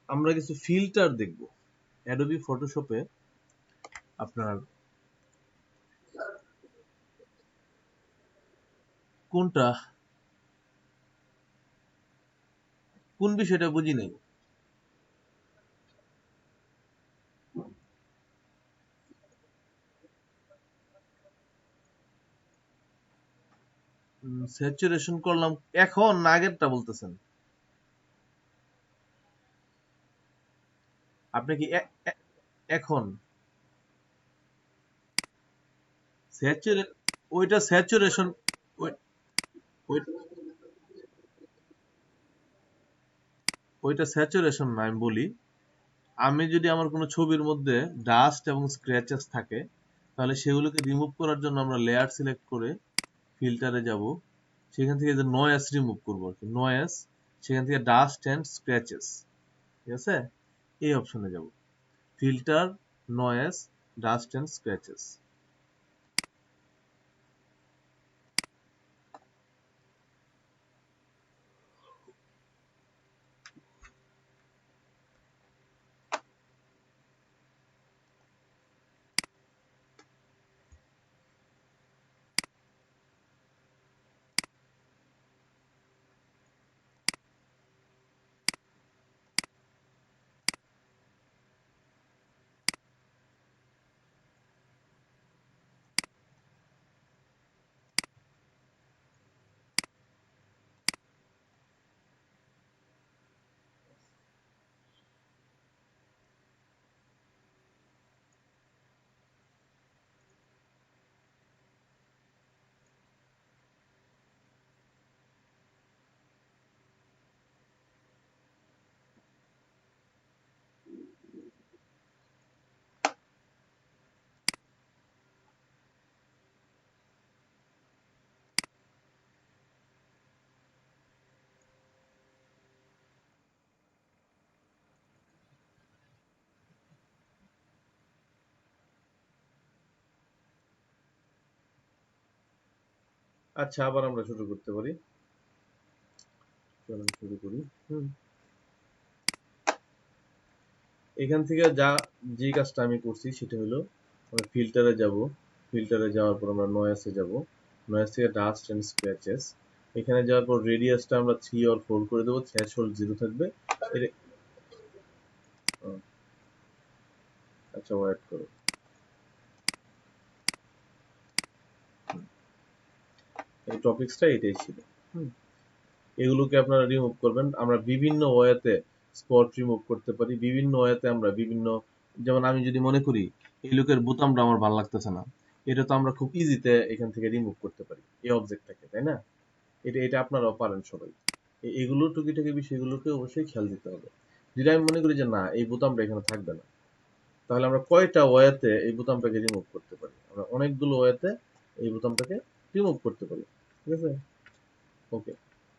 আমরা কিছু ফিল্টার দেখব অ্যাডোবি ফটোশপে। আপনার কোনটা, কোন বিষয়টা বুঝি নাই। স্যাচুরেশন করলাম এখন না আগেরটা বলতেছেন? আপনি কি এখন স্যাচুরে ওইটা স্যাচুরেশন, ওইটা স্যাচুরেশন না, আমি বলি, আমি যদি আমার কোনো ছবির মধ্যে ডাস্ট এবং স্ক্র্যাচেস থাকে, তাহলে সেগুলোকে রিমুভ করার জন্য আমরা লেয়ার সিলেক্ট করে ফিল্টারে যাব, সেখান থেকে যে নয়েস রিমুভ করবো আর কি, নয়েস, সেখান থেকে ডাস্ট অ্যান্ড স্ক্র্যাচেস, ঠিক আছে, এই অপশনে যাব, filter, noise, dust and scratches. আচ্ছা, আবার আমরা শুরু করতে পারি, চলুন শুরু করি। এখান থেকে যে কাজটা আমি করছি সেটা হলো, আমরা ফিল্টারে যাব, ফিল্টারে যাওয়ার পর আমরা নয়েসে যাব, নয়েস থেকে ডাস্ট এন্ড স্ক্র্যাচেস, এখানে যাওয়ার পর রেডিয়াসটা আমরা 3 অর 4 করে দেবো, থ্রেশহোল্ড 0 থাকবে। আচ্ছা, ওয়েট করো, এই টপিকসটা এটাই ছিল। এগুলোকে আপনারা রিমুভ করবেন। আমরা বিভিন্ন ওয়েতে স্পট রিমুভ করতে পারি, বিভিন্ন ওয়েতে আমরা বিভিন্ন, যেমন আমি যদি মনে করি এই লোকের বোতামটা আমার ভালো লাগতেছে না, এটা তো আমরা খুব ইজিতে এখান থেকে রিমুভ করতে পারি এই অবজেক্টটাকে, তাই না? এটা এটা আপনারাও পারেন সবাই। এগুলো টুকিটাকি বিষয়গুলোকে অবশ্যই খেয়াল দিতে হবে। যদি আমি মনে করি যে না, এই বোতামটা এখানে থাকবে না, তাহলে আমরা কয়টা ওয়েতে এই বোতামটাকে রিমুভ করতে পারি? আমরা অনেকগুলো ওয়েতে এই বোতামটাকে রিমুভ করতে পারি, ঠিক আছে? ওকে,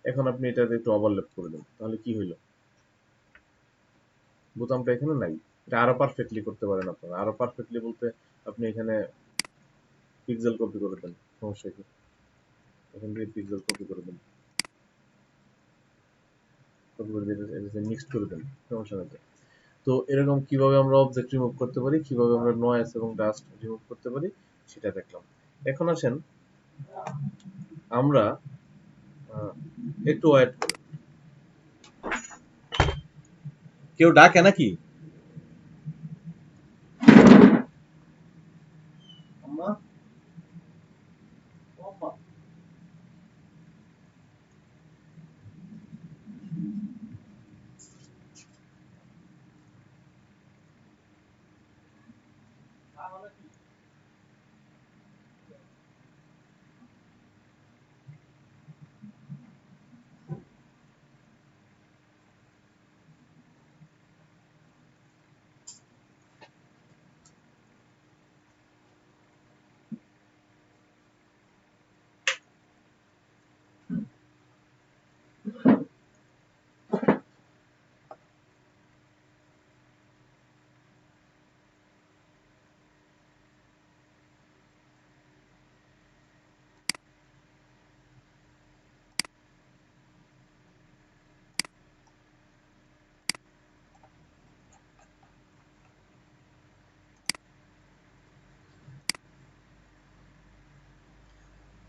এখন আপনি এটাতে একটু ওভারল্যাপ করে দেন, তাহলে কি হইলো, বোতামটা এখানে নাই। এটা আরো পারফেক্টলি করতে পারেন আপনারা, আরো পারফেক্টলি বলতে আপনি এখানে পিক্সেল কপি করে দেন, সমস্যা কি, এখান থেকে পিক্সেল কপি করে দেন, কপি করে দিয়ে এটা মিক্সড করে দেন, সমস্যা নেই। তো এরকম কিভাবে আমরা অবজেক্ট রিমুভ করতে পারি, কিভাবে আমরা নয়েজ এবং ডাস্ট রিমুভ করতে পারি, সেটা দেখলাম। এখন আসেন আমরা একটু ওয়েট করি, কেউ ডাকে নাকি? আম্মা, ও আম্মা।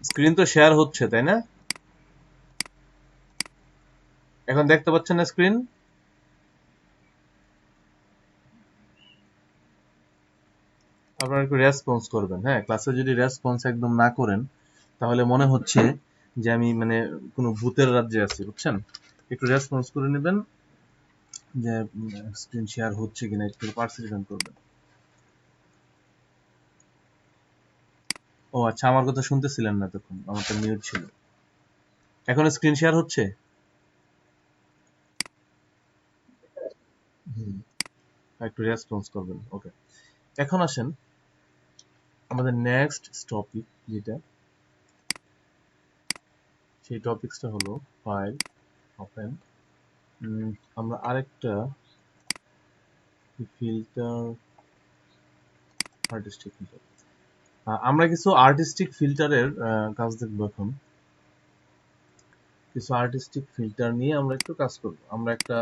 স্ক্রিন তো শেয়ার হচ্ছে, তাই না? এখন দেখতে পাচ্ছেন না স্ক্রিন? আপনারা একটু রেসপন্স করবেন। হ্যাঁ, ক্লাসে যদি রেসপন্স একদম না করেন তাহলে মনে হচ্ছে যে আমি মানে কোনো ভূতের রাজ্যে আছি, বুঝছেন? একটু রেসপন্স করে নেবেন যে স্ক্রিন শেয়ার হচ্ছে কিনা, একটু পার্সিস্টেন্ট করবেন। ও আচ্ছা, আমার কথা শুনতেছিলেন না তখন, আমারটা মিউট ছিল। এখন স্ক্রিন শেয়ার হচ্ছে? হুম, একটু রেসপন্স করবেন। ওকে, এখন আসেন আমাদের নেক্সট টপিক যেটা, সেই টপিকসটা হলো ফাইল ওপেন। আমরা আরেকটা ফিল্টার, আর্টিস্টিক ফিল্টার, আমরা কিছু আর্টিস্টিক ফিল্টারের কাজ দেখবো এখন। কিছু আর্টিস্টিক ফিল্টার নিয়ে আমরা একটু কাজ করব। আমরা একটা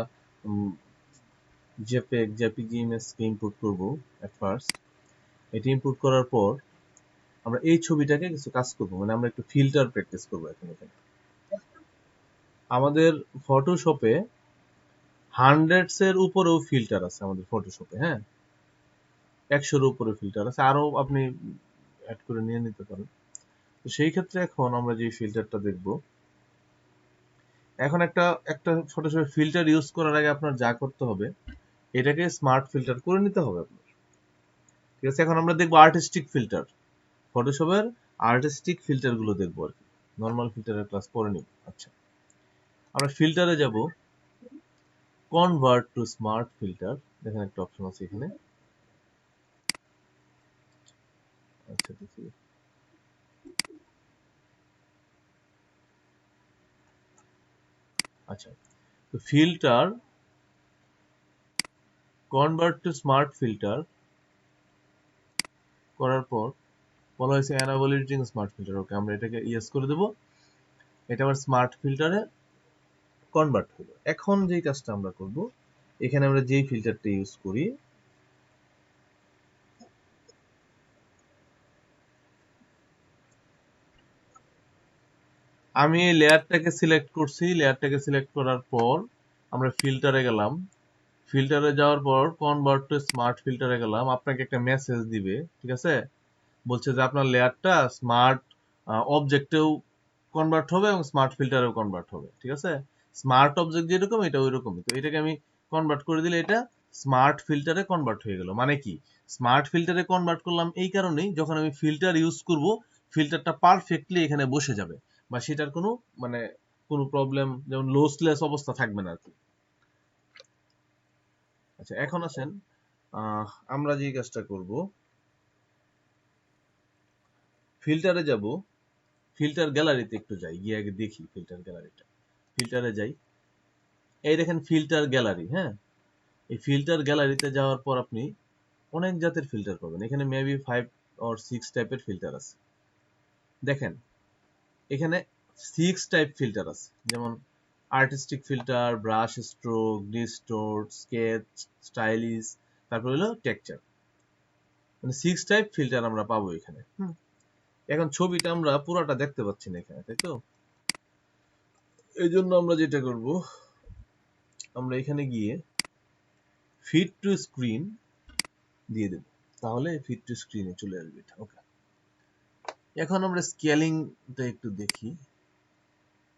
জেপিজি ইমেজকে ইম্পোর্ট করব এট ফার্স্ট। এটি ইম্পোর্ট করার পর আমরা এই ছবিটাকে কিছু কাজ করব, মানে আমরা একটু ফিল্টার প্র্যাকটিস করব এখন এখানে। আমাদের ফটোশপে হান্ড্রেডস এর উপরেও ফিল্টার আছে আমাদের ফটোশপে, হ্যাঁ, 100-এর উপরে ফিল্টার আছে, আরো আপনি অ্যাড করে নিয়ে নিতে পারেন। তো সেই ক্ষেত্রে এখন আমরা যে ফিল্টারটা দেখব, এখন একটা একটা ফটোশপে ফিল্টার ইউজ করার আগে আপনার যা করতে হবে, এটাকে স্মার্ট ফিল্টার করে নিতে হবে আপনার। ঠিক আছে, এখন আমরা দেখবো আর্টিস্টিক ফিল্টার, ফটোশপের আর্টিস্টিক ফিল্টার গুলো দেখবো আর কি। নর্মাল ফিল্টারের ক্লাস পরে নিব। আচ্ছা, আমরা ফিল্টারে যাব, কনভার্ট টু স্মার্ট ফিল্টার, দেখেন একটা অপশন আছে এখানে। আচ্ছা দেখি, আচ্ছা, তো filter convert to smart filter করার পর বলা হয়েছে এনাবল এডিটিং স্মার্ট ফিল্টার। ওকে, আমরা এটাকে ইয়েস করে দেব, এটা আবার স্মার্ট ফিল্টারে কনভার্ট হলো। এখন যেই কাজটা আমরা করব, এখানে আমরা যেই ফিল্টারটা ইউজ করি, আমি এই লেয়ারটাকে সিলেক্ট করছি, লেয়ারটাকে সিলেক্ট করার পর আমরা ফিল্টারে গেলাম, ফিল্টারে যাওয়ার পর কনভার্ট টু স্মার্ট ফিল্টারে গেলাম, আপনাকে একটা মেসেজ দিবে, ঠিক আছে, বলছে যে আপনার লেয়ারটা স্মার্ট অবজেক্টেও কনভার্ট হবে এবং স্মার্ট ফিল্টারেও কনভার্ট হবে। ঠিক আছে, স্মার্ট অবজেক্ট যেরকম এটা ওইরকমই। তো এটাকে আমি কনভার্ট করে দিলে এটা স্মার্ট ফিল্টারে কনভার্ট হয়ে গেল। মানে কি, স্মার্ট ফিল্টারে কনভার্ট করলাম এই কারণেই, যখন আমি ফিল্টার ইউজ করব ফিল্টারটা পারফেক্টলি এখানে বসে যাবে, বা সেটার কোনো মানে কোনো প্রবলেম, যেমন লসলেস অবস্থা থাকবে না আর কি। আচ্ছা, এখন আসেন আমরা যে কাজটা করব, ফিল্টারে যাব, ফিল্টার গ্যালারিতে একটু যাই, গিয়ে আগে দেখি ফিল্টার গ্যালারিটা। ফিল্টারে যাই, এই দেখেন ফিল্টার গ্যালারি, হ্যাঁ, এই ফিল্টার গ্যালারিতে যাওয়ার পর আপনি অনেক জাতের ফিল্টার পাবেন। এখানে মেবি 5 or 6 টাইপের ফিল্টার আছে। দেখেন এখানে 6 টাইপ ফিল্টার আছে, যেমন artistic filter, brush stroke, distort, sketch, stylish, তারপর হলো টেক্সচার। মানে 6 টাইপ ফিল্টার আমরা পাবো এখানে। এখন ছবিটা আমরা পুরোটা দেখতে পাচ্ছি না এখানে, তাই তো? এই জন্য আমরা যেটা করব, আমরা এখানে গিয়ে ফিট টু স্ক্রিন দিয়ে দেব, তাহলে ফিট টু স্ক্রিনে চলে আসবে এটা। ওকে, এখন আমরা স্কেলিংটা একটু দেখি।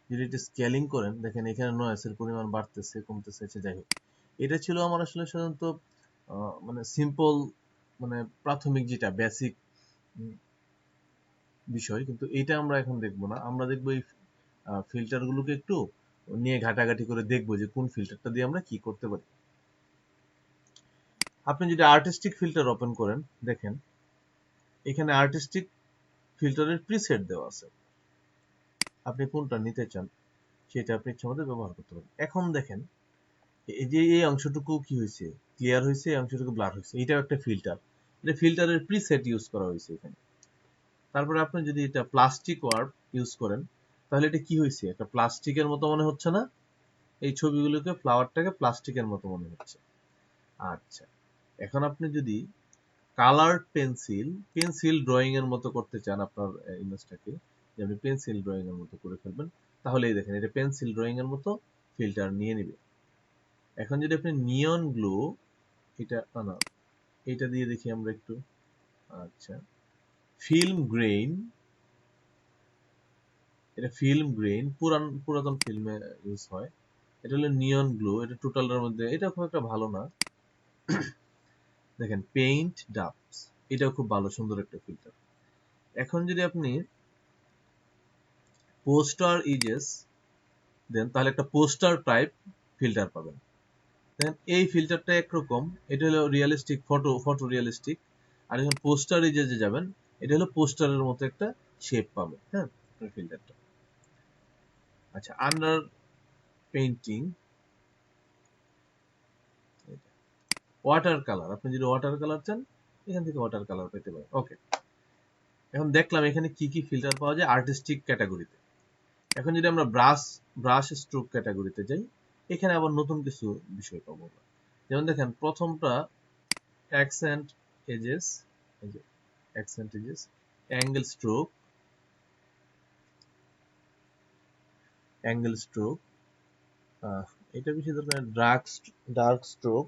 যদি এটা স্কেলিং করেন, দেখেন এখানে নয়েসের পরিমাণ বাড়তেছে কমতেছে, যাই হোক। এটা ছিল আমার আসলে সাধারণত মানে সিম্পল, মানে প্রাথমিক যেটা বেসিক বিষয়, কিন্তু এটা আমরা এখন দেখবো না। আমরা দেখবো এই ফিল্টার গুলোকে একটু নিয়ে ঘাটাঘাটি করে দেখবো যে কোন ফিল্টারটা দিয়ে আমরা কি করতে পারি। আপনি যদি আর্টিস্টিক ফিল্টার ওপেন করেন, দেখেন এখানে আর্টিস্টিক ফিল্টারের প্রিসেট দেওয়া আছে, আপনি কোনটা নিতে চান সেটা আপনি ইচ্ছা মতো ব্যবহার করতে পারেন। এখন দেখেন এই যে এই অংশটুকু কি হয়েছে, ক্লিয়ার হয়েছে, এই অংশটুকু ব্লার হয়েছে, এটাও একটা ফিল্টার, এটা ফিল্টারের প্রিসেট ইউজ করা হয়েছে এখানে। তারপরে আপনি যদি এটা প্লাস্টিক ওয়ার্প ইউজ করেন, তাহলে এটা কি হয়েছে, একটা প্লাস্টিকের মতো মনে হচ্ছে না? এই ছবিগুলোকে, ফ্লাওয়ারটাকে প্লাস্টিকের মতো মনে হচ্ছে। আচ্ছা, এখন আপনি যদি কালার পেন্সিল ড্রয়িং এর মতো করতে চান আপনার ইমেজটাকে, যে আপনি পেন্সিল ড্রয়িং এর মতো করে ফেলবেন, তাহলেই দেখেন এটা পেন্সিল ড্রয়িং এর মতো ফিল্টার নিয়ে নেবে। এখন যদি আপনি নিয়ন গ্লো এটা না এটা দিয়ে দেখি আমরা একটু। আচ্ছা, ফিল্ম গ্রেইন, এটা ফিল্ম গ্রেইন পুরাতন ফিল্মে ইউজ হয়। এটা হলো নিয়ন গ্লো, এটা টোটালটার মধ্যে এটা খুব একটা ভালো না। দেখেন পেইন্ট ডাবস, এটাও খুব ভালো, সুন্দর একটা ফিল্টার। এখন যদি আপনি পোস্টার ইজেস দেন তাহলে একটা পোস্টার টাইপ ফিল্টার পাবেন। দেখেন এই ফিল্টারটা একরকম, এটা হলো রিয়েলিস্টিক ফটো রিয়েলিস্টিক। আর যখন পোস্টার ইজেসে যাবেন এটা হলো পোস্টারের মতো একটা শেপ পাবেন। হ্যাঁ, ফিল্টারটা। আচ্ছা, আন্ডার পেইন্টিং, ওয়াটার কালার, আপনি যদি ওয়াটার কালার চান এখান থেকে ওয়াটার কালার পেতে পারেন। ওকে, এখন দেখলাম এখানে কি কি ফিল্টার পাওয়া যায় আর্টিস্টিক ক্যাটাগরিতে। এখন যদি আমরা ব্রাশ স্ট্রোক ক্যাটাগরিতে যাই, এখানে আবার নতুন কিছু বিষয় পাবো। যেমন দেখেন প্রথমটা অ্যাকসেন্ট এজেস, এই যে অ্যাকসেন্ট এজেস, অ্যাঙ্গেল স্ট্রোক, এটা বেশি দরকার, ডার্ক স্ট্রোক,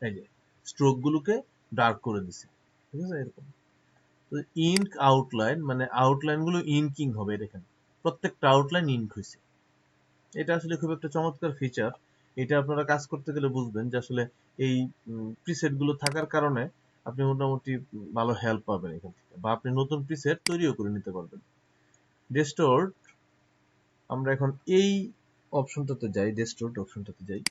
এই যে স্ট্রোক গুলোকে ডার্ক করে দিছে, ঠিক আছে এরকম। তো ইঙ্ক আউটলাইন, মানে আউটলাইন গুলো ইনকিং হবে, দেখেন প্রত্যেকটা আউটলাইন ইনক হয়েছে। এটা আসলে খুব একটা চমৎকার ফিচার। এটা আপনারা কাজ করতে গেলে বুঝবেন যে আসলে এই প্রিসেট গুলো থাকার কারণে আপনি মোটামুটি ভালো হেল্প পাবেন এখান থেকে, বা আপনি নতুন প্রিসেট তৈরিও করে নিতে পারবেন। ডেস্টোর্ড, আমরা এখন এই অপশনটাতে যাই, ডেস্টোর্ড অপশনটাতে যাই।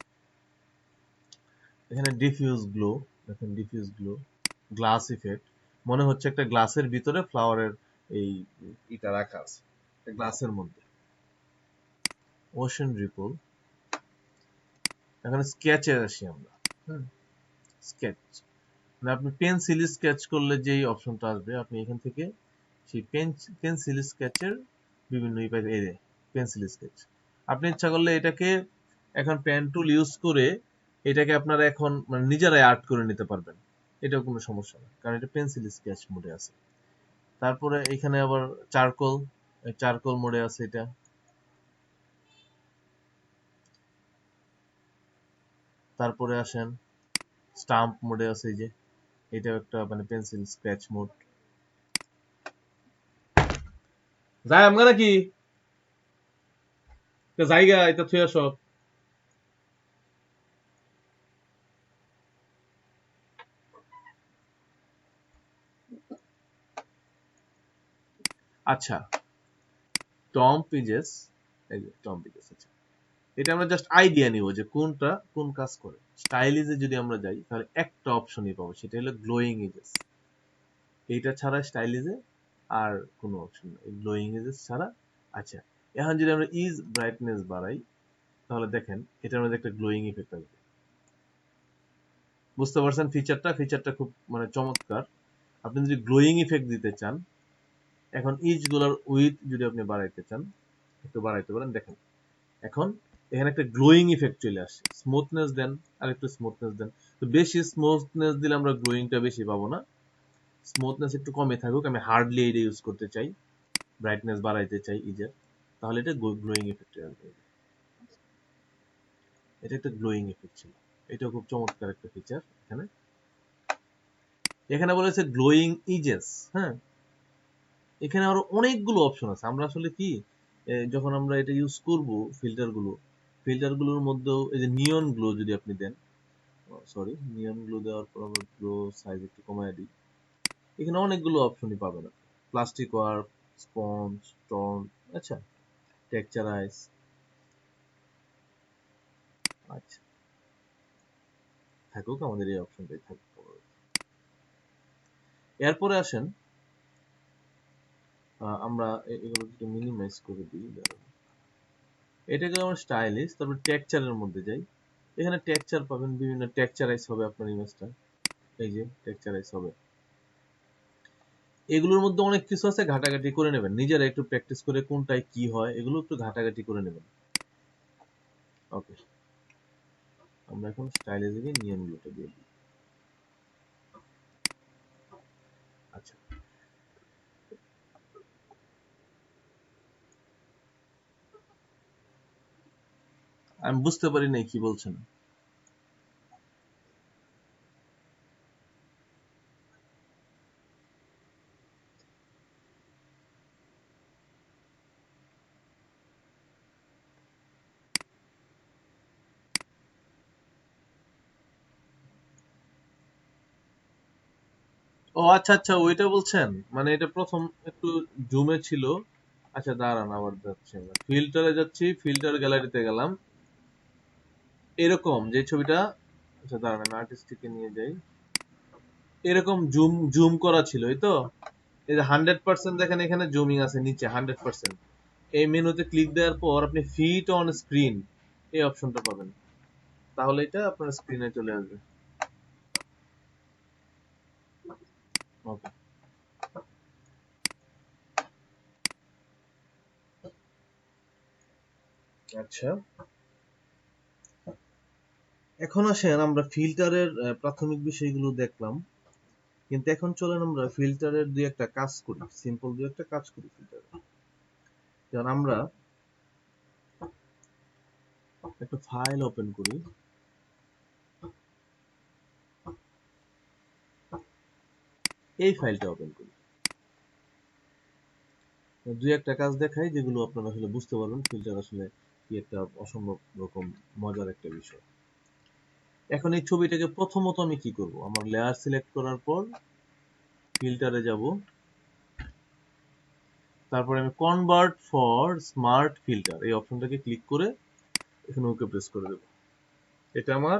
এখানে ডিফিউজ গ্লো, দেখেন ডিফিউজ গ্লো, গ্লাস ইফেক্ট, মনে হচ্ছে একটা গ্লাসের ভিতরে ফ্লাওয়ারের এই এটা রাখা আছে গ্লাসের মধ্যে। ওশেন রিপল, এখানে স্কেচে আসি আমরা। স্কেচ, মানে আপনি পেন্সিল স্কেচ করলে যেই অপশনটা আসবে আপনি এখান থেকে সেই পেন্সিল স্কেচের বিভিন্ন পেন্সিল স্কেচ, আপনি ইচ্ছা করলে এটাকে এখন পেন টুল ইউজ করে এটাকে আপনারা এখন মানে নিজেরাই আর্ট করে নিতে পারবেন, এটাও কোনো সমস্যা না, কারণ এটা পেন্সিল স্কেচ মোডে আছে। তারপরে এখানে আবার চারকোল মোডে আছে এটা। তারপরে আসেন স্টাম্প মোডে আছে, এই যে এটাও একটা মানে পেন্সিল স্কেচ মোড। যাই আমরা নাকি জায়গা এটা থুয়া সব। আচ্ছা, টম পিজেস, এই যে টম পিজেস, আচ্ছা এটা আমরা জাস্ট আইডিয়া নিব যে কোনটা কোন কাজ করে। স্টাইলিজে যদি আমরা যাই তাহলে একটা অপশনই পাবো, সেটা হলো গ্লোয়িং এজেস। এইটা ছাড়া স্টাইলিজে আর কোনো অপশন নেই, গ্লোয়িং এজেস ছাড়া। আচ্ছা, এখন যদি আমরা ইজ ব্রাইটনেস বাড়াই তাহলে দেখেন এটার মধ্যে একটা গ্লোয়িং ইফেক্ট আসবে। বুঝতে পারছেন ফিচারটা খুব মানে চমৎকার। আপনি যদি গ্লোয়িং ইফেক্ট দিতে চান, এখন ইজ গুলার উইথ যদি আপনি বাড়াইতে চান একটু বাড়াইতে পারেন, দেখেন এখন এখানে একটা গ্লোয়িং ইফেক্ট চলে আসছে। স্মুথনেস দেন, আর একটু স্মুথনেস দেন। তো বেশি স্মুথনেস দিলে আমরা গ্লোয়িংটা বেশি পাবো না, স্মুথনেস একটু কমে থাকুক, আমি হার্ডলি এটা ইউজ করতে চাই, ব্রাইটনেস বাড়াইতে চাই ইজের, তাহলে এটা গ্লোয়িং ইফেক্ট আসবে। এটা একটা গ্লোয়িং ইফেক্ট ছিল, এটা খুব চমৎকার একটা ফিচার। এখানে এখানে বলেছে গ্লোয়িং ইজেস। হ্যাঁ, এখানে আরো অনেকগুলো অপশন আছে। আমরা আসলে কি যখন আমরা এটা ইউজ করব ফিল্টারগুলোর মধ্যেও এই যে নিয়ন গ্লো যদি আপনি দেন, সরি নিয়ন গ্লো দেওয়ার পর আমরা গ্লো সাইজ একটু কমায় দিই, এখানে অনেকগুলো অপশনই পাবেন। প্লাস্টিক ওয়ার্ক, স্পঞ্জ, টোন, আচ্ছা টেক্সচারাইজ, আচ্ছা থাকুক, আমাদের এই অপশনটাই থাকুক। এরপরে আসেন আমরা এগুলো একটু মিনিমাইজ করে দিই, এটাকে আমরা স্টাইলিশ, তারপর টেক্সচারের মধ্যে যাই। এখানে টেক্সচার পাবেন, বিভিন্ন টেক্সচারাইজ হবে আপনার ইমেজটা, এই যে টেক্সচারাইজ হবে। এগুলোর মধ্যে অনেক কিছু আছে, ঘাটাঘাটি করে নেবেন নিজেরা, একটু প্র্যাকটিস করে কোনটায় কি হয় এগুলো একটু ঘাটাঘাটি করে নেবেন। ওকে, আমরা এখন স্টাইলিজে গিয়ে নিয়মগুলোটা দিয়ে দিই। আচ্ছা, আমি বুঝতে পারি নাই কি বলছেন। ও আচ্ছা আচ্ছা, ওইটা বলছেন। মানে এটা প্রথম একটু জুমে ছিল। আচ্ছা দাঁড়ান, আবার যাচ্ছি, আমরা ফিল্টারে যাচ্ছি, ফিল্টার গ্যালারিতে গেলাম। এরকম যে ছবিটা, আচ্ছা দাঁড়ান আমি আর্টিস্টিকে নিয়ে যাই। এরকম জুম জুম করা ছিল, এই তো। এই যে 100% দেখেন এখানে জুমিং আছে নিচে 100%। এই মেনুতে ক্লিক দেওয়ার পর আপনি ফিট অন স্ক্রিন এই অপশনটা পাবেন। তাহলে এটা আপনার স্ক্রিনে চলে আসবে। ওকে। আচ্ছা, এখন আসেন আমরা ফিল্টারের প্রাথমিক বিষয়গুলো দেখলাম, কিন্তু এখন চলেন আমরা ফিল্টারের দুই একটা কাজ করি, সিম্পল দুই একটা কাজ করি ফিল্টারে। যেমন আমরা একটা ফাইল ওপেন করি, এই ফাইলটা ওপেন করি। দুই একটা কাজ দেখাই যেগুলো আপনারা আসলে বুঝতে পারবেন ফিল্টার আসলে কি একটা অসম্ভব রকম মজার একটা বিষয়। এখন এই ছবিটাকে প্রথমত আমি কি করব, আমার লেয়ার সিলেক্ট করার পর ফিল্টারে যাব, তারপরে আমি কনভার্ট ফর স্মার্ট ফিল্টার এই অপশনটাকে ক্লিক করে এখানে ওকে প্রেস করে দেব। এটা আমার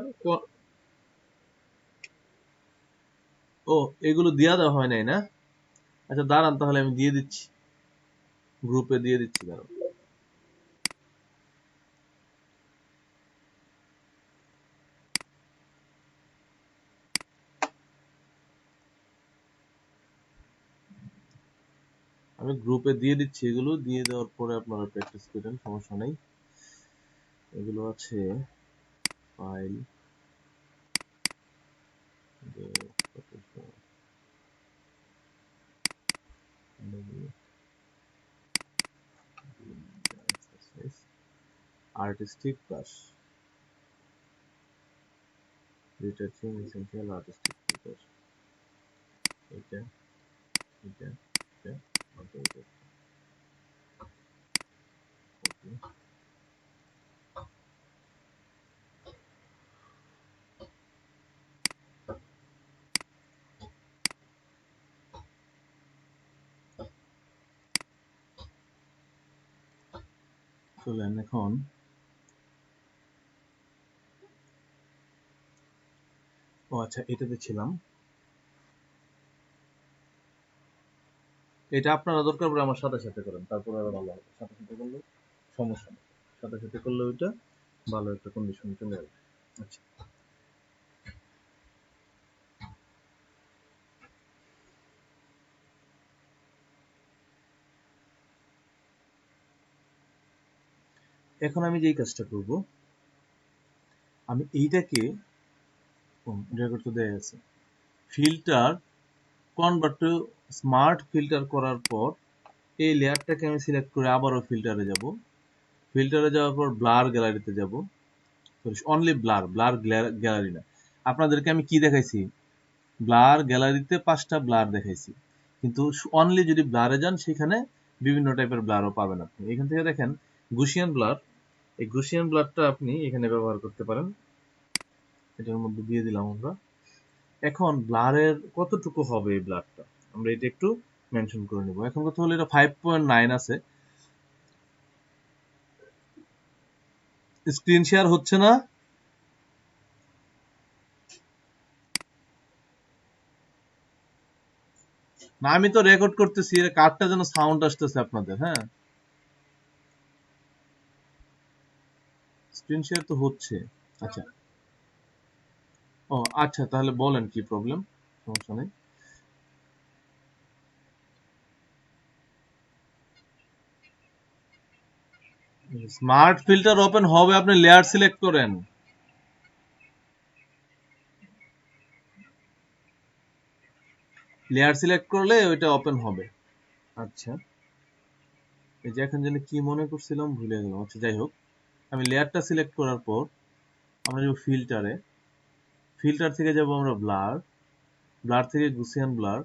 ও, এগুলো দিয়া দেওয়া হয় নাই না? আচ্ছা দাঁড়ান, তাহলে আমি দিয়ে দিচ্ছি, গ্রুপে দিয়ে দিচ্ছি, দাঁড়ান। আমি গ্রুপে দিয়ে দিচ্ছি, এগুলো দিয়ে দেওয়ার পরে আপনারা প্র্যাকটিস করেন, সমস্যা নেই। এগুলো আছে file, artistic brush, retouching essential artistic filter, এটা এটা এটা ওকে। চলেন এখন ও আচ্ছা, এটাতে ছিলাম। এটা আপনারা দরকার পড়ে আমার সাথে সাথে করেন, তারপরে আরো ভালো হবে। সাথে সাথে করলে সমস্যা নেই, সাথে সাথে করলে ওইটা ভালো একটা কন্ডিশন চলে আসবে। আচ্ছা, এখন আমি যেই কাজটা করব, আমি এইটাকে রেকর্ড তো দেয়া আছে, filter convert to smart filter করার পর এই লেয়ারটাকে আমি সিলেক্ট করে আবারও ফিল্টারে যাব। ফিল্টারে যাওয়ার পর ব্লার গ্যালারিতে যাব, অনলি ব্লার, ব্লার গ্যালারি না। আপনাদেরকে আমি কি দেখাইছি, ব্লার গ্যালারিতে 5টা ব্লার দেখাইছি, কিন্তু অনলি যদি ব্লারে যান সেখানে বিভিন্ন টাইপের ব্লারও পাবেন আপনি। এখান থেকে দেখেন গুশিয়ান ব্লার, এই গুশিয়ান ব্লারটা আপনি এখানে ব্যবহার করতে পারেন। এটার মধ্যে দিয়ে দিলাম আমরা। এখন ব্লারের কতটুকু হবে এই ব্লারটা আমরা এটা একটু মেনশন করে নেব। এখন কথা হলো এটা 5.9 আছে, স্ক্রিন শেয়ার হচ্ছে না। না আমি তো রেকর্ড করতেছি, এর কার্ডটা যেন সাউন্ড আসতেছে আপনাদের। হ্যাঁ, স্ক্রিন শেয়ার তো হচ্ছে। আচ্ছা, ও আচ্ছা, তাহলে বলেন কি প্রবলেম, সমস্যা নেই। স্মার্ট ফিল্টার ওপেন হবে, আপনি লেয়ার সিলেক্ট করেন। লেয়ার সিলেক্ট করলে ওইটা ওপেন হবে। আচ্ছা, এই যে এখন যেন কি মনে করছিলাম ভুলে গেলাম, আচ্ছা যাই হোক। আমি লেয়ারটা সিলেক্ট করার পর আমরা যাব ফিল্টারে, ফিল্টার থেকে যাব আমরা ব্লার, ব্লার থেকে গুসিয়ান ব্লার,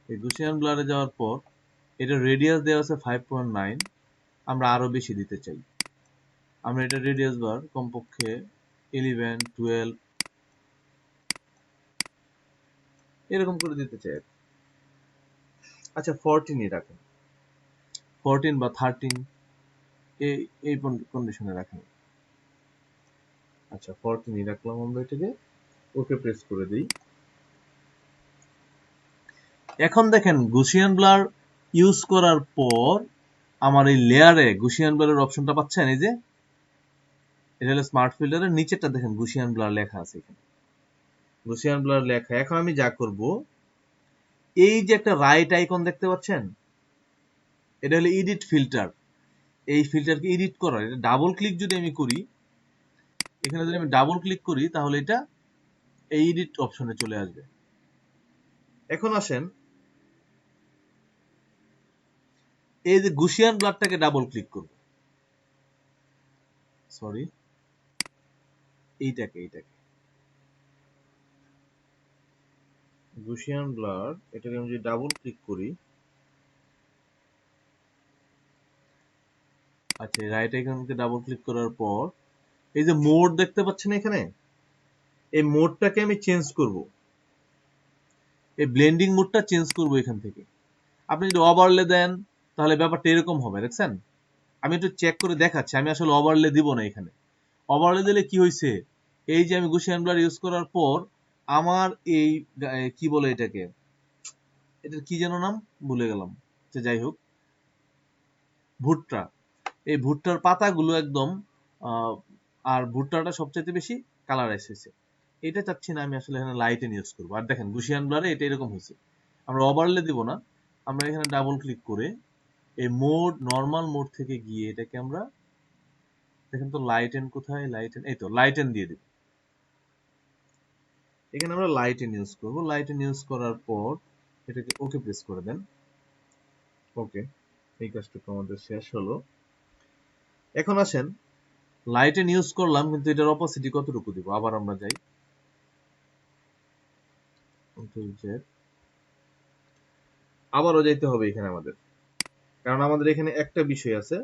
এই গুসিয়ান ব্লারে যাওয়ার পর এটা রেডিয়াস দেওয়া আছে 5.9, আমরা আরো বেশি দিতে চাই, আমরা এটা রেডিয়াস বার কমপক্ষে 11, 12 এরকম করে দিতে চাই। আচ্ছা 14 রাখেন, 14 বা 13 এই কন্ডিশনে রাখেন। আচ্ছা 14 রাখলাম আমরা, এটাকে ওকে প্রেস করে দিই। এখন দেখেন গুসিয়ান ব্লার ইউজ করার পর আমার এই লেয়ারে গুসিয়ান ব্লারের অপশনটা পাচ্ছেন, এই যে এটা হলো স্মার্ট ফিল্টারের নিচেরটা দেখেন গুসিয়ান ব্লার লেখা আছে এখানে, গুসিয়ান ব্লার লেখা। এখন আমি যা করব, এই যে একটা রাইট আইকন দেখতে পাচ্ছেন, এটা হলো এডিট ফিল্টার। এই ফিল্টারকে এডিট করার, এটা ডাবল ক্লিক যদি আমি করি, এখানে যদি আমি ডাবল ক্লিক করি তাহলে এটা এই এডিট অপশনে চলে আসবে। এখন আসেন এই যে গুসিয়ান ব্লারটাকে ডাবল ক্লিক করব, সরি এইটাকে গুসিয়ান ব্লার, এটাকে আমি যদি ডাবল ক্লিক করি, আচ্ছা রাইট আইকনকে ডাবল ক্লিক করার পর এই যে মোড দেখতে পাচ্ছেন এখানে, এই মোডটাকে আমি চেঞ্জ করব, এই ব্লেন্ডিং মোডটা চেঞ্জ করব এখান থেকে। আপনি যদি ওভারলে দেন তাহলে ব্যাপারটা এরকম হবে, দেখছেন? আমি একটু চেক করে দেখাচ্ছি, আমি আসলে ওভারলে দিব না এখানে। ওভারলে দিলে কি হয়েছে, এই যে আমি গুসিয়ান ব্লার ইউজ করার পর আমার এই কি বলে এটাকে, এটার কি যেন নাম ভুলে গেলাম, যাই হোক ভুট্টা, এই ভুট্টার পাতাগুলো একদম আর ভুট্টাটা সবচাইতে বেশি কালারাইজ হয়েছে। এটা চাচ্ছি না, আমি আসলে এখানে লাইটেন ইউজ করবো। আর দেখেন গুসিয়ান ব্লারে এটা এরকম হয়েছে। আমরা ওভারলে দিব না, আমরা এখানে ডাবল ক্লিক করে এই মোড নরমাল মোড থেকে গিয়ে এটাকে আমরা দেখেন তো লাইটেন কোথায়, লাইটেন এই তো লাইটেন দিয়ে দিব। এখানে আমরা লাইটেন ইউজ করব, লাইটেন ইউজ করার পর এটাকে ওকে প্রেস করে দেন। ওকে, এই কাজটুকু আমাদের শেষ হলো। এখন আসেন লাইটেন ইউজ করলাম, কিন্তু এটার অপোসিটি কতটুকু দিব, আবার আমরা যাই আবারও যাইতে হবে এখানে আমাদের, কারণ আমাদের এখানে একটা বিষয় আছে,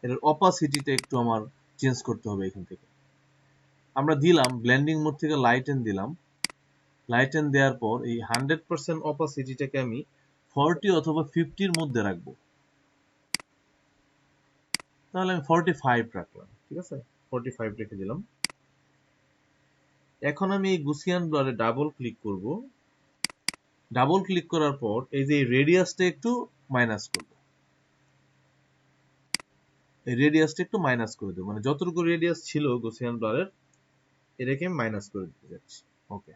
এটার অপাসিটিটা একটু আমার চেঞ্জ করতে হবে। এখান থেকে আমরা দিলাম ব্লেন্ডিং মোড থেকে লাইটেন দিলাম, লাইটেন দেওয়ার পর এই 100% অপাসিটিটাকে আমি 40 অথবা 50-র মধ্যে রাখবো, তাহলে আমি 45 রাখলাম, ঠিক আছে 45 রেখে দিলাম। এখন আমি এই গুসিয়ান ব্লারে ডাবল ক্লিক করব, ডাবল ক্লিক করার পর এই যে রেডিয়াসটা একটু মাইনাস করব, এই রেডিয়াসটা একটু মাইনাস করে দেবো, মানে যতটুকু রেডিয়াস ছিল গুসিয়ান ব্লারের এটাকে আমি মাইনাস করে দিতে যাচ্ছি। ওকে,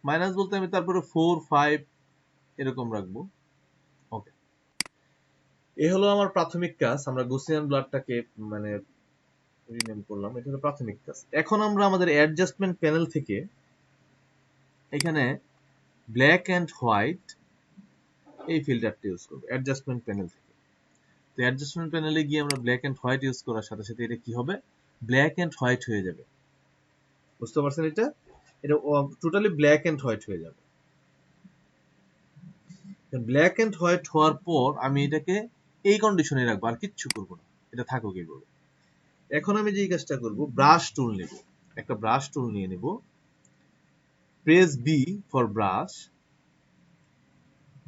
মাইনাস বলতে আমি তারপরে 4, 5 এরকম রাখবো। ওকে, এ হলো আমার প্রাথমিক কাজ, আমরা গুসিয়ান ব্লারটাকে মানে রিনেম করলাম, এটা হলো প্রাথমিক কাজ। এখন আমরা আমাদের অ্যাডজাস্টমেন্ট প্যানেল থেকে এখানে ব্ল্যাক এন্ড হোয়াইট এই ফিল্টারটা ইউজ করব অ্যাডজাস্টমেন্ট প্যানেল থেকে। তো অ্যাডজাস্টমেন্ট প্যানেলে গিয়ে আমরা ব্ল্যাক এন্ড হোয়াইট ইউজ করার সাথে সাথে এটা কি হবে, ব্ল্যাক এন্ড হোয়াইট হয়ে যাবে। বুঝতে পারছেন? এটা এটা টোটালি ব্ল্যাক এন্ড হোয়াইট হয়ে যাবে। ব্ল্যাক এন্ড হোয়াইট হওয়ার পর আমি এটাকে এই কন্ডিশনে রাখবো, আর কিচ্ছু করবো না, এটা থাকুক এইভাবে। এখন আমি যে কাজটা করব, ব্রাশ টুল নেব, একটা ব্রাশ টুল নিয়ে নেব, press B for brush,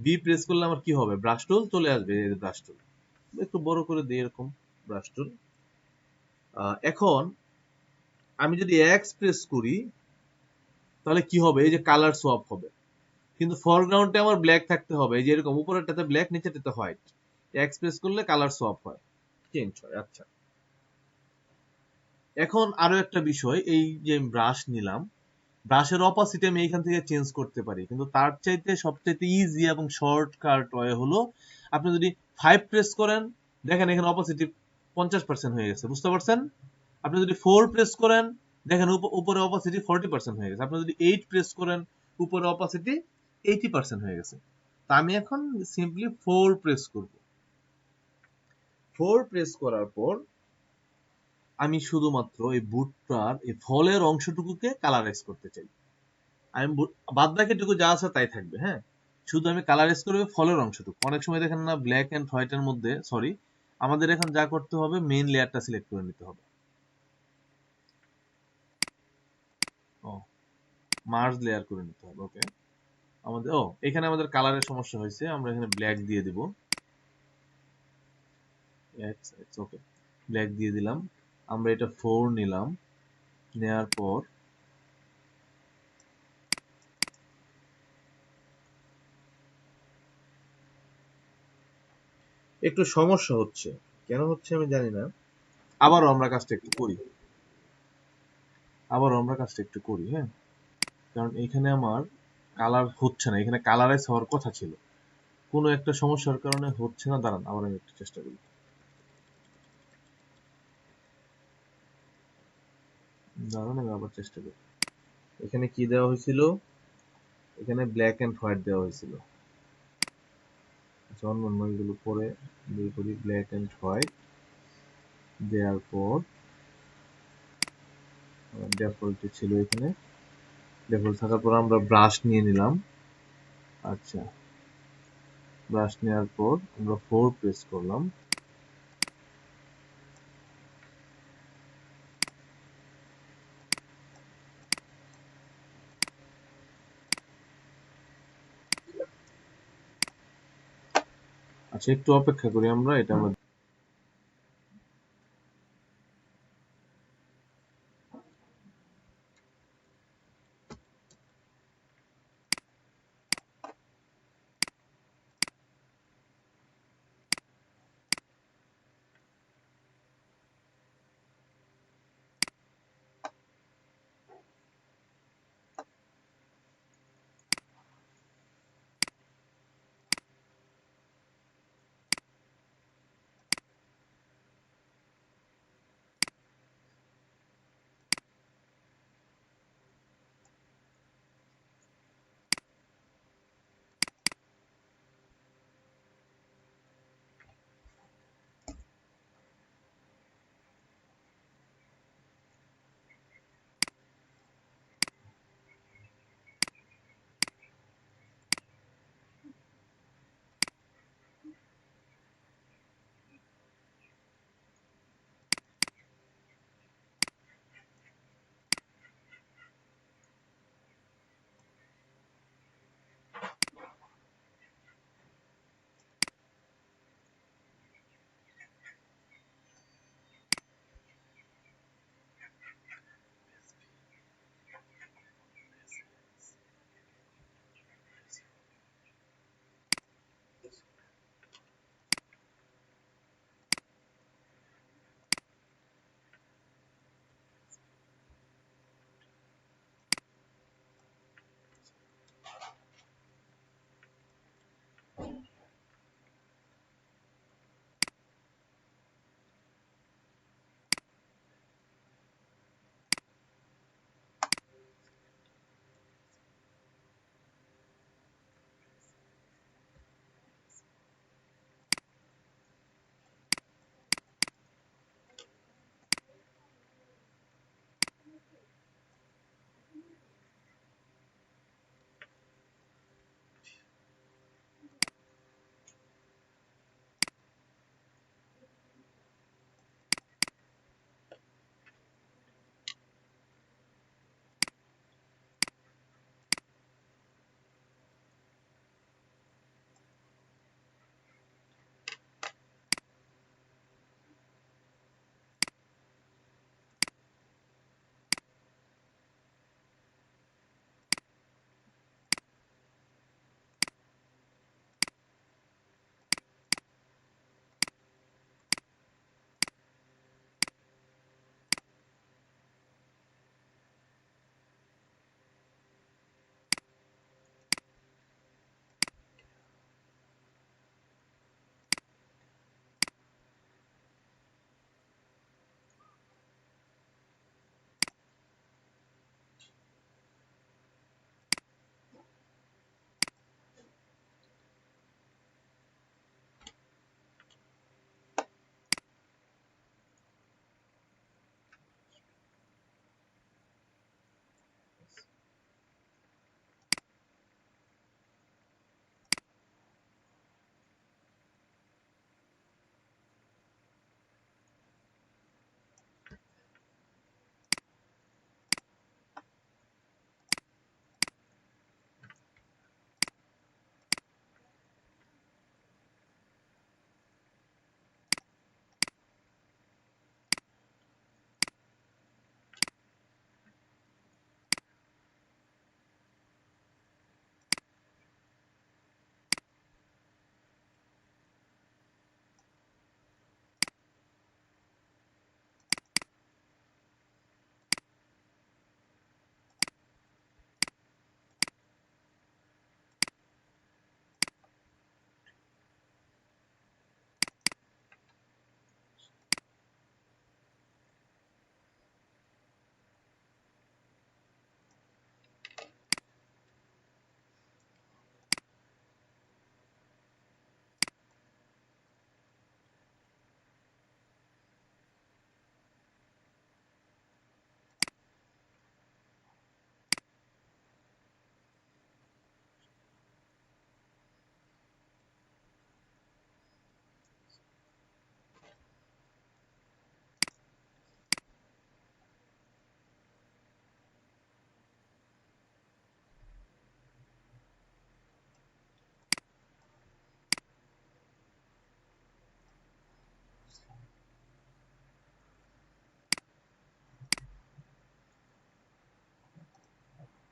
B press করলে আমার কি হবে, ব্রাশ টুল চলে আসবে। ব্রাশ টুল একটু বড় করে দিই, এরকম ব্রাশ টুল। এখন আমি যদি এক্স প্রেস করি তাহলে কি হবে, এই যে কালার সোয়াপ হবে, কিন্তু ফরগ্রাউন্ডে আমার ব্ল্যাক থাকতে হবে, এই যে এরকম উপরেরটাতে ব্ল্যাক নিচেরটাতে হোয়াইট। এক্স প্রেস করলে কালার সোয়াপ হয়, চেঞ্জ হয়। আচ্ছা, এখন আরো একটা বিষয়, এই যে ব্রাশ নিলাম, ব্রাশের অপাসিটি আমি এখান থেকে চেঞ্জ করতে পারি, কিন্তু তার চাইতে সবচাইতে ইজি এবং শর্টকাট ওয়ে হলো আপনি যদি 5 প্রেস করেন, দেখেন এখানে অপাসিটি 50% হয়ে গেছে, বুঝতে পারছেন? আপনি যদি 4 প্রেস করেন, দেখেন উপরে অপাসিটি 40% হয়ে গেছে। আপনি যদি 8 প্রেস করেন, উপরে অপাসিটি 80% হয়ে গেছে। তা আমি এখন সিম্পলি 4 প্রেস করব। 4 প্রেস করার পর আমি শুধুমাত্র এই বুটটার এই ফলের অংশটুকুকে কালারাইজ করতে চাই। আমি বাদ বাকিটুকু যা আছে তাই থাকবে, হ্যাঁ। শুধু আমি কালারাইজ করবো ফলের অংশটুকু। অনেক সময় দেখেন না ব্ল্যাক এন্ড হোয়াইটের মধ্যে, সরি, আমাদের এখন যা করতে হবে মেইন লেয়ারটা সিলেক্ট করে নিতে হবে। ও, মার্জ লেয়ার করে নিতে হবে, ওকে। আমাদের এখানে আমাদের কালারের সমস্যা হয়েছে, আমরা এখানে ব্ল্যাক দিয়ে দিব। ওকে, ব্ল্যাক দিয়ে দিলাম। আমরা এটা 4 নিলাম, নেয়ার পর একটু সমস্যা হচ্ছে, কেন হচ্ছে আমি জানি না। আবারও আমরা কাজটা একটু করি, হ্যাঁ। কারণ এখানে আমার কালার হচ্ছে না, এখানে কালারাইজ হওয়ার কথা ছিল, কোনো একটা সমস্যার কারণে হচ্ছে না। দাঁড়ান, আবার আমি একটু চেষ্টা করি। দাঁড়ান, আমি আবার চেষ্টা করি। এখানে কি দেওয়া হয়েছিল? এখানে ব্ল্যাক এন্ড হোয়াইট দেওয়া হয়েছিল। আচ্ছা, অন্য এগুলো পরে দিয়ে করি। ব্ল্যাক এন্ড হোয়াইট দেওয়ার পর ডেফল্ট ছিল এখানে। ডেফল্ট থাকার পর আমরা ব্রাশ নিয়ে নিলাম। আচ্ছা, ব্রাশ নেওয়ার পর আমরা 4 প্রেস করলাম। আচ্ছা, একটু অপেক্ষা করি আমরা, এটা আমরা